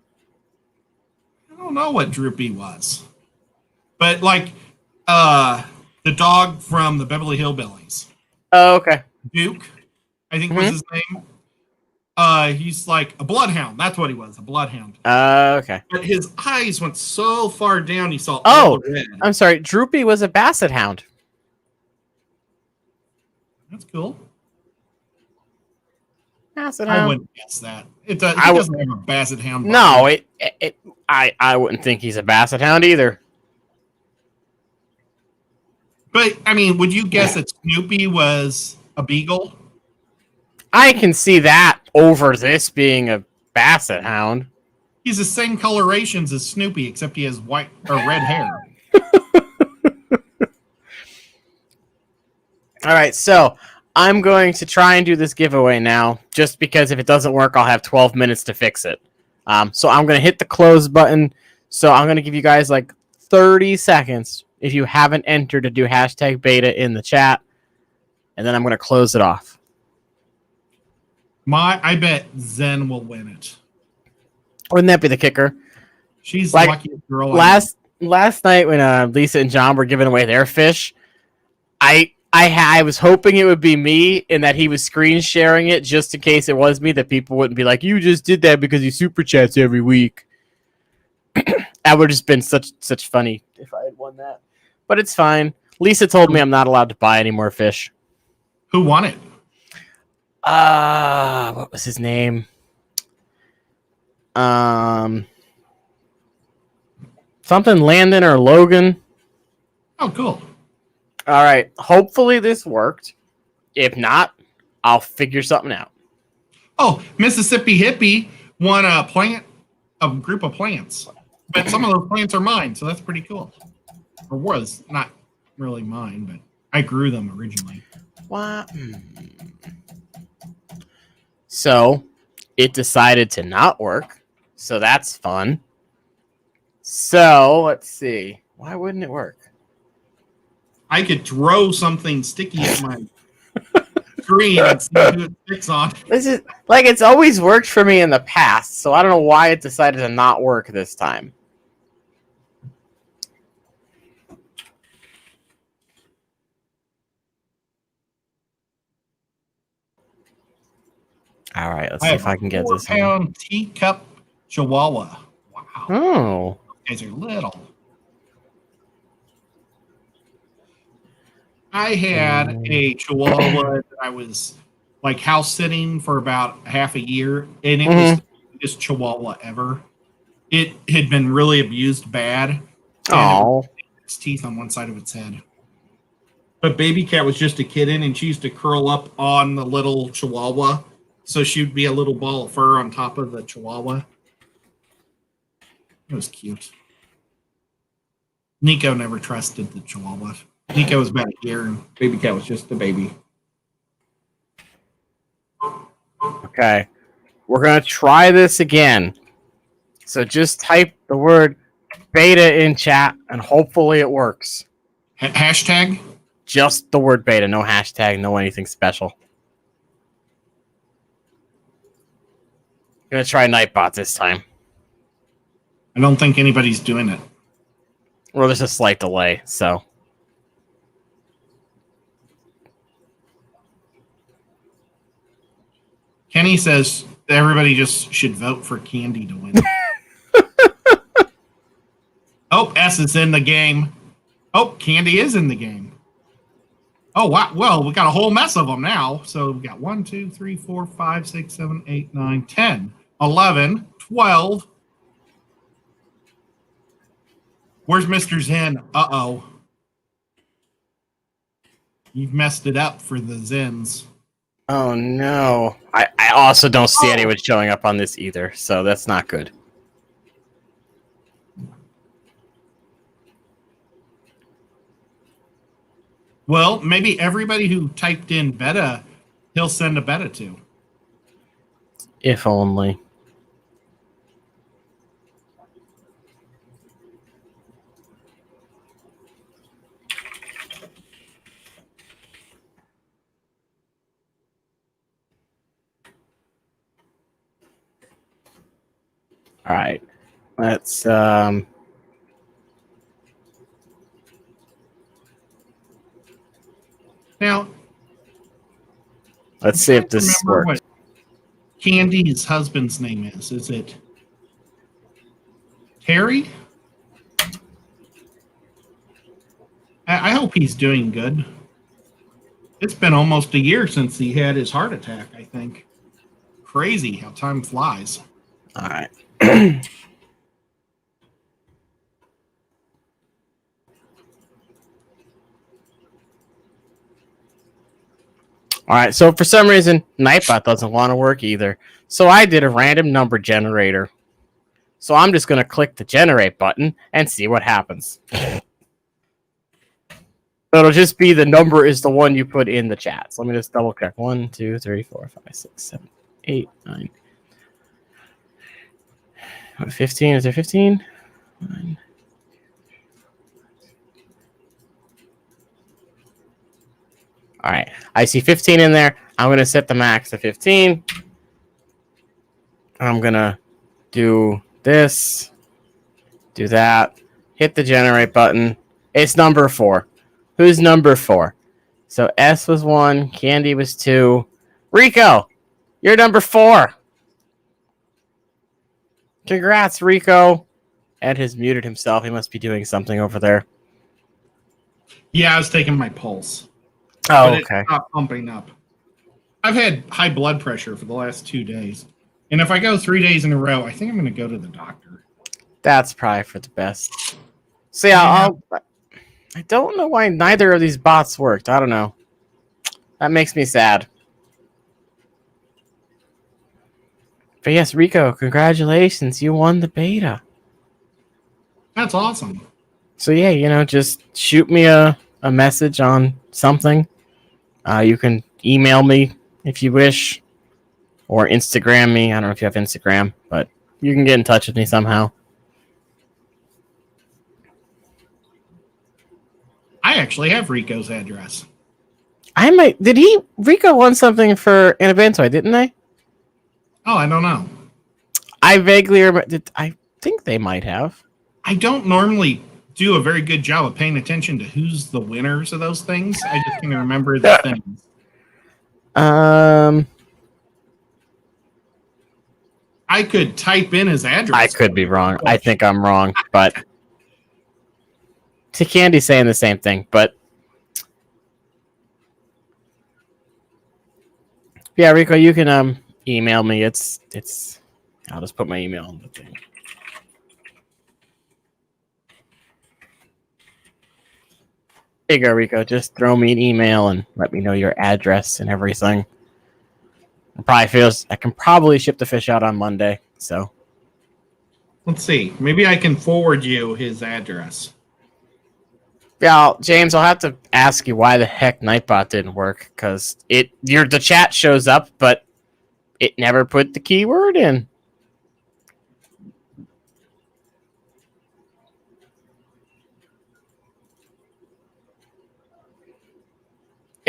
I don't know what Droopy was. But the dog from the Beverly Hillbillies. Oh, okay. Duke, I think was his name. He's like a bloodhound. That's what he was, a bloodhound. Okay. But his eyes went so far down, you saw all the red. I'm sorry. Droopy was a Basset Hound. That's cool. Basset I hound. wouldn't guess that. He doesn't have a basset hound. No, I wouldn't think he's a basset hound either. But I mean, would you guess that Snoopy was a beagle? I can see that over this being a basset hound. He's the same colorations as Snoopy, except he has white or red hair. All right, so I'm going to try and do this giveaway now, just because if it doesn't work, I'll have 12 minutes to fix it. So I'm going to hit the close button. So I'm going to give you guys like 30 seconds if you haven't entered to do hashtag beta in the chat, and then I'm going to close it off. I bet Zen will win it. Wouldn't that be the kicker? She's Like, the luckiest girl. Last night when Lisa and John were giving away their fish, I was hoping it would be me and that he was screen sharing it just in case it was me, that people wouldn't be like, you just did that because he super chats every week. That would have just been such funny if I had won that. But it's fine. Lisa told me I'm not allowed to buy any more fish. Who won it? What was his name? Something Landon or Logan. Oh, cool. All right. Hopefully this worked. If not, I'll figure something out. Oh, Mississippi Hippie won a group of plants. But some of those plants are mine, so that's pretty cool. Or was not really mine, but I grew them originally. What? So it decided to not work. So that's fun. So let's see. Why wouldn't it work? I could throw something sticky at my screen and see who it sticks on. This is like it's always worked for me in the past, so I don't know why it decided to not work this time. All right, let's see if I can get this. 4-pound teacup chihuahua. Wow. Oh. These guys are little. I had a chihuahua that I was like house sitting for about half a year, and it was the biggest chihuahua ever. It had been really abused bad. Oh. Its teeth on one side of its head. But Baby Cat was just a kitten, and she used to curl up on the little chihuahua, so she'd be a little ball of fur on top of the chihuahua. It was cute. Nico never trusted the chihuahua. Nico was about a year, and Baby Cat was just a baby. Okay. We're going to try this again. So just type the word beta in chat, and hopefully it works. Hashtag? Just the word beta, no hashtag, no anything special. Gonna try Nightbot this time. I don't think anybody's doing it. Well, there's a slight delay, so. Kenny says everybody just should vote for Candy to win. Oh, S is in the game. Oh, Candy is in the game. Oh, wow. Well, we got a whole mess of them now. So we got 1, 2, 3, 4, 5, 6, 7, 8, 9, 10, 11, 12. Where's Mr. Zen? Uh-oh. You've messed it up for the Zens. Oh, no. I also don't see anyone showing up on this either, so that's not good. Well, maybe everybody who typed in beta, he'll send a beta to. If only. All right. Let's Now, let's see if this remember works. what Candy's husband's name is. Is it Terry? I hope he's doing good. It's been almost a year since he had his heart attack, I think. Crazy how time flies. All right. All right, so for some reason, Nightbot doesn't want to work either. So I did a random number generator. So I'm just going to click the generate button and see what happens. It'll just be the number is the one you put in the chat. So let me just double check. 1, 2, 3, 4, 5, 6, 7, 8, 9. 15, is there 15? 9. All right, I see 15 in there. I'm going to set the max to 15. I'm going to do this, do that, hit the generate button. It's number 4. Who's number 4? So S was 1, Candy was 2. Rico, you're number 4. Congrats, Rico. Ed has muted himself. He must be doing something over there. Yeah, I was taking my pulse. Oh, but okay. It's not pumping up. I've had high blood pressure for the last 2 days. And if I go 3 days in a row, I think I'm going to go to the doctor. That's probably for the best. So yeah, I don't know why neither of these bots worked. I don't know. That makes me sad. But yes, Rico, congratulations. You won the beta. That's awesome. So yeah, just shoot me a message on something. You can email me if you wish. Or Instagram me. I don't know if you have Instagram, but you can get in touch with me somehow. I actually have Rico's address. Rico won something for an event, didn't they? Oh, I don't know. I vaguely remember. I think they might have. I don't normally do a very good job of paying attention to who's the winners of those things. I just can remember the things. I could type in his address. I could be wrong. I think I'm wrong, but to Candy saying the same thing. But yeah, Rico, you can email me. It's. I'll just put my email on the thing. There you go, Rico. Just throw me an email and let me know your address and everything. I can probably ship the fish out on Monday. So let's see. Maybe I can forward you his address. Yeah, James, I'll have to ask you why the heck Nightbot didn't work, because the chat shows up, but it never put the keyword in.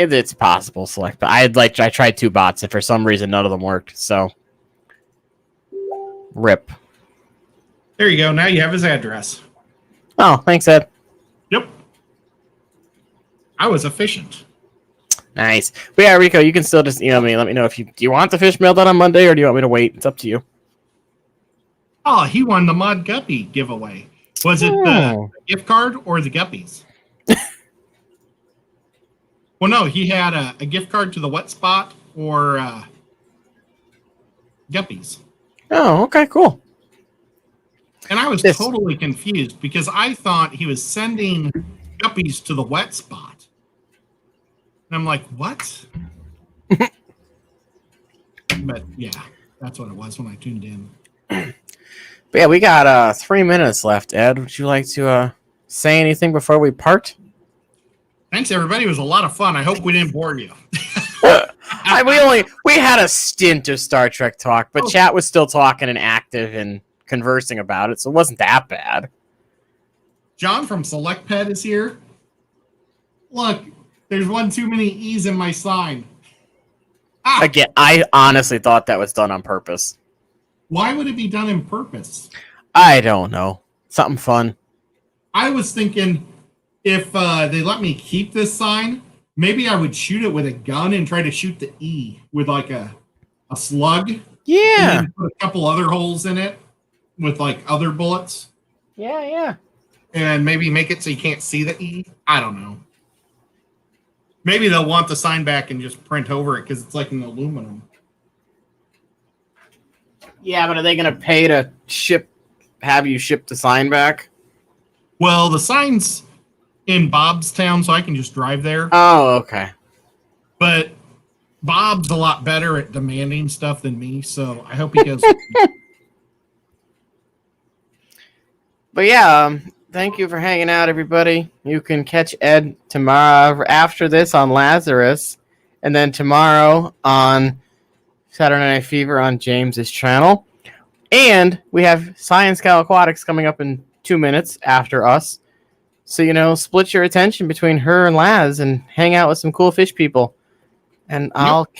It's possible, Select, but I tried 2 bots, and for some reason none of them worked. So, rip. There you go. Now you have his address. Oh, thanks, Ed. Yep. I was efficient. Nice. But yeah, Rico, you can still just email me. Let me know if do you want the fish mailed out on Monday, or do you want me to wait? It's up to you. Oh, he won the Mod Guppy giveaway. Was it the gift card or the guppies? Well, no, he had a gift card to the Wet Spot or guppies. Oh, okay, cool. And I was totally confused because I thought he was sending guppies to the Wet Spot. And I'm like, what? But yeah, that's what it was when I tuned in. But yeah, we got 3 minutes left, Ed. Would you like to say anything before we part? Thanks, everybody. It was a lot of fun. I hope we didn't bore you. We had a stint of Star Trek talk, but chat was still talking and active and conversing about it, so it wasn't that bad. John from SelectPed is here. Look, there's one too many E's in my sign. Again, I honestly thought that was done on purpose. Why would it be done on purpose? I don't know. Something fun. I was thinking if they let me keep this sign, maybe I would shoot it with a gun and try to shoot the E with like a slug. Yeah. And put a couple other holes in it with like other bullets. Yeah. And maybe make it so you can't see the E. I don't know. Maybe they'll want the sign back and just print over it because it's like an aluminum. Yeah, but are they going to pay to have you ship the sign back? Well, the sign's in Bob's town, so I can just drive there. Oh, okay. But Bob's a lot better at demanding stuff than me, so I hope he goes. But yeah, thank you for hanging out, everybody. You can catch Ed tomorrow after this on Lazarus, and then tomorrow on Saturday Night Fever on James's channel. And we have Science Cal Aquatics coming up in 2 minutes after us. So, split your attention between her and Laz and hang out with some cool fish people. And I'll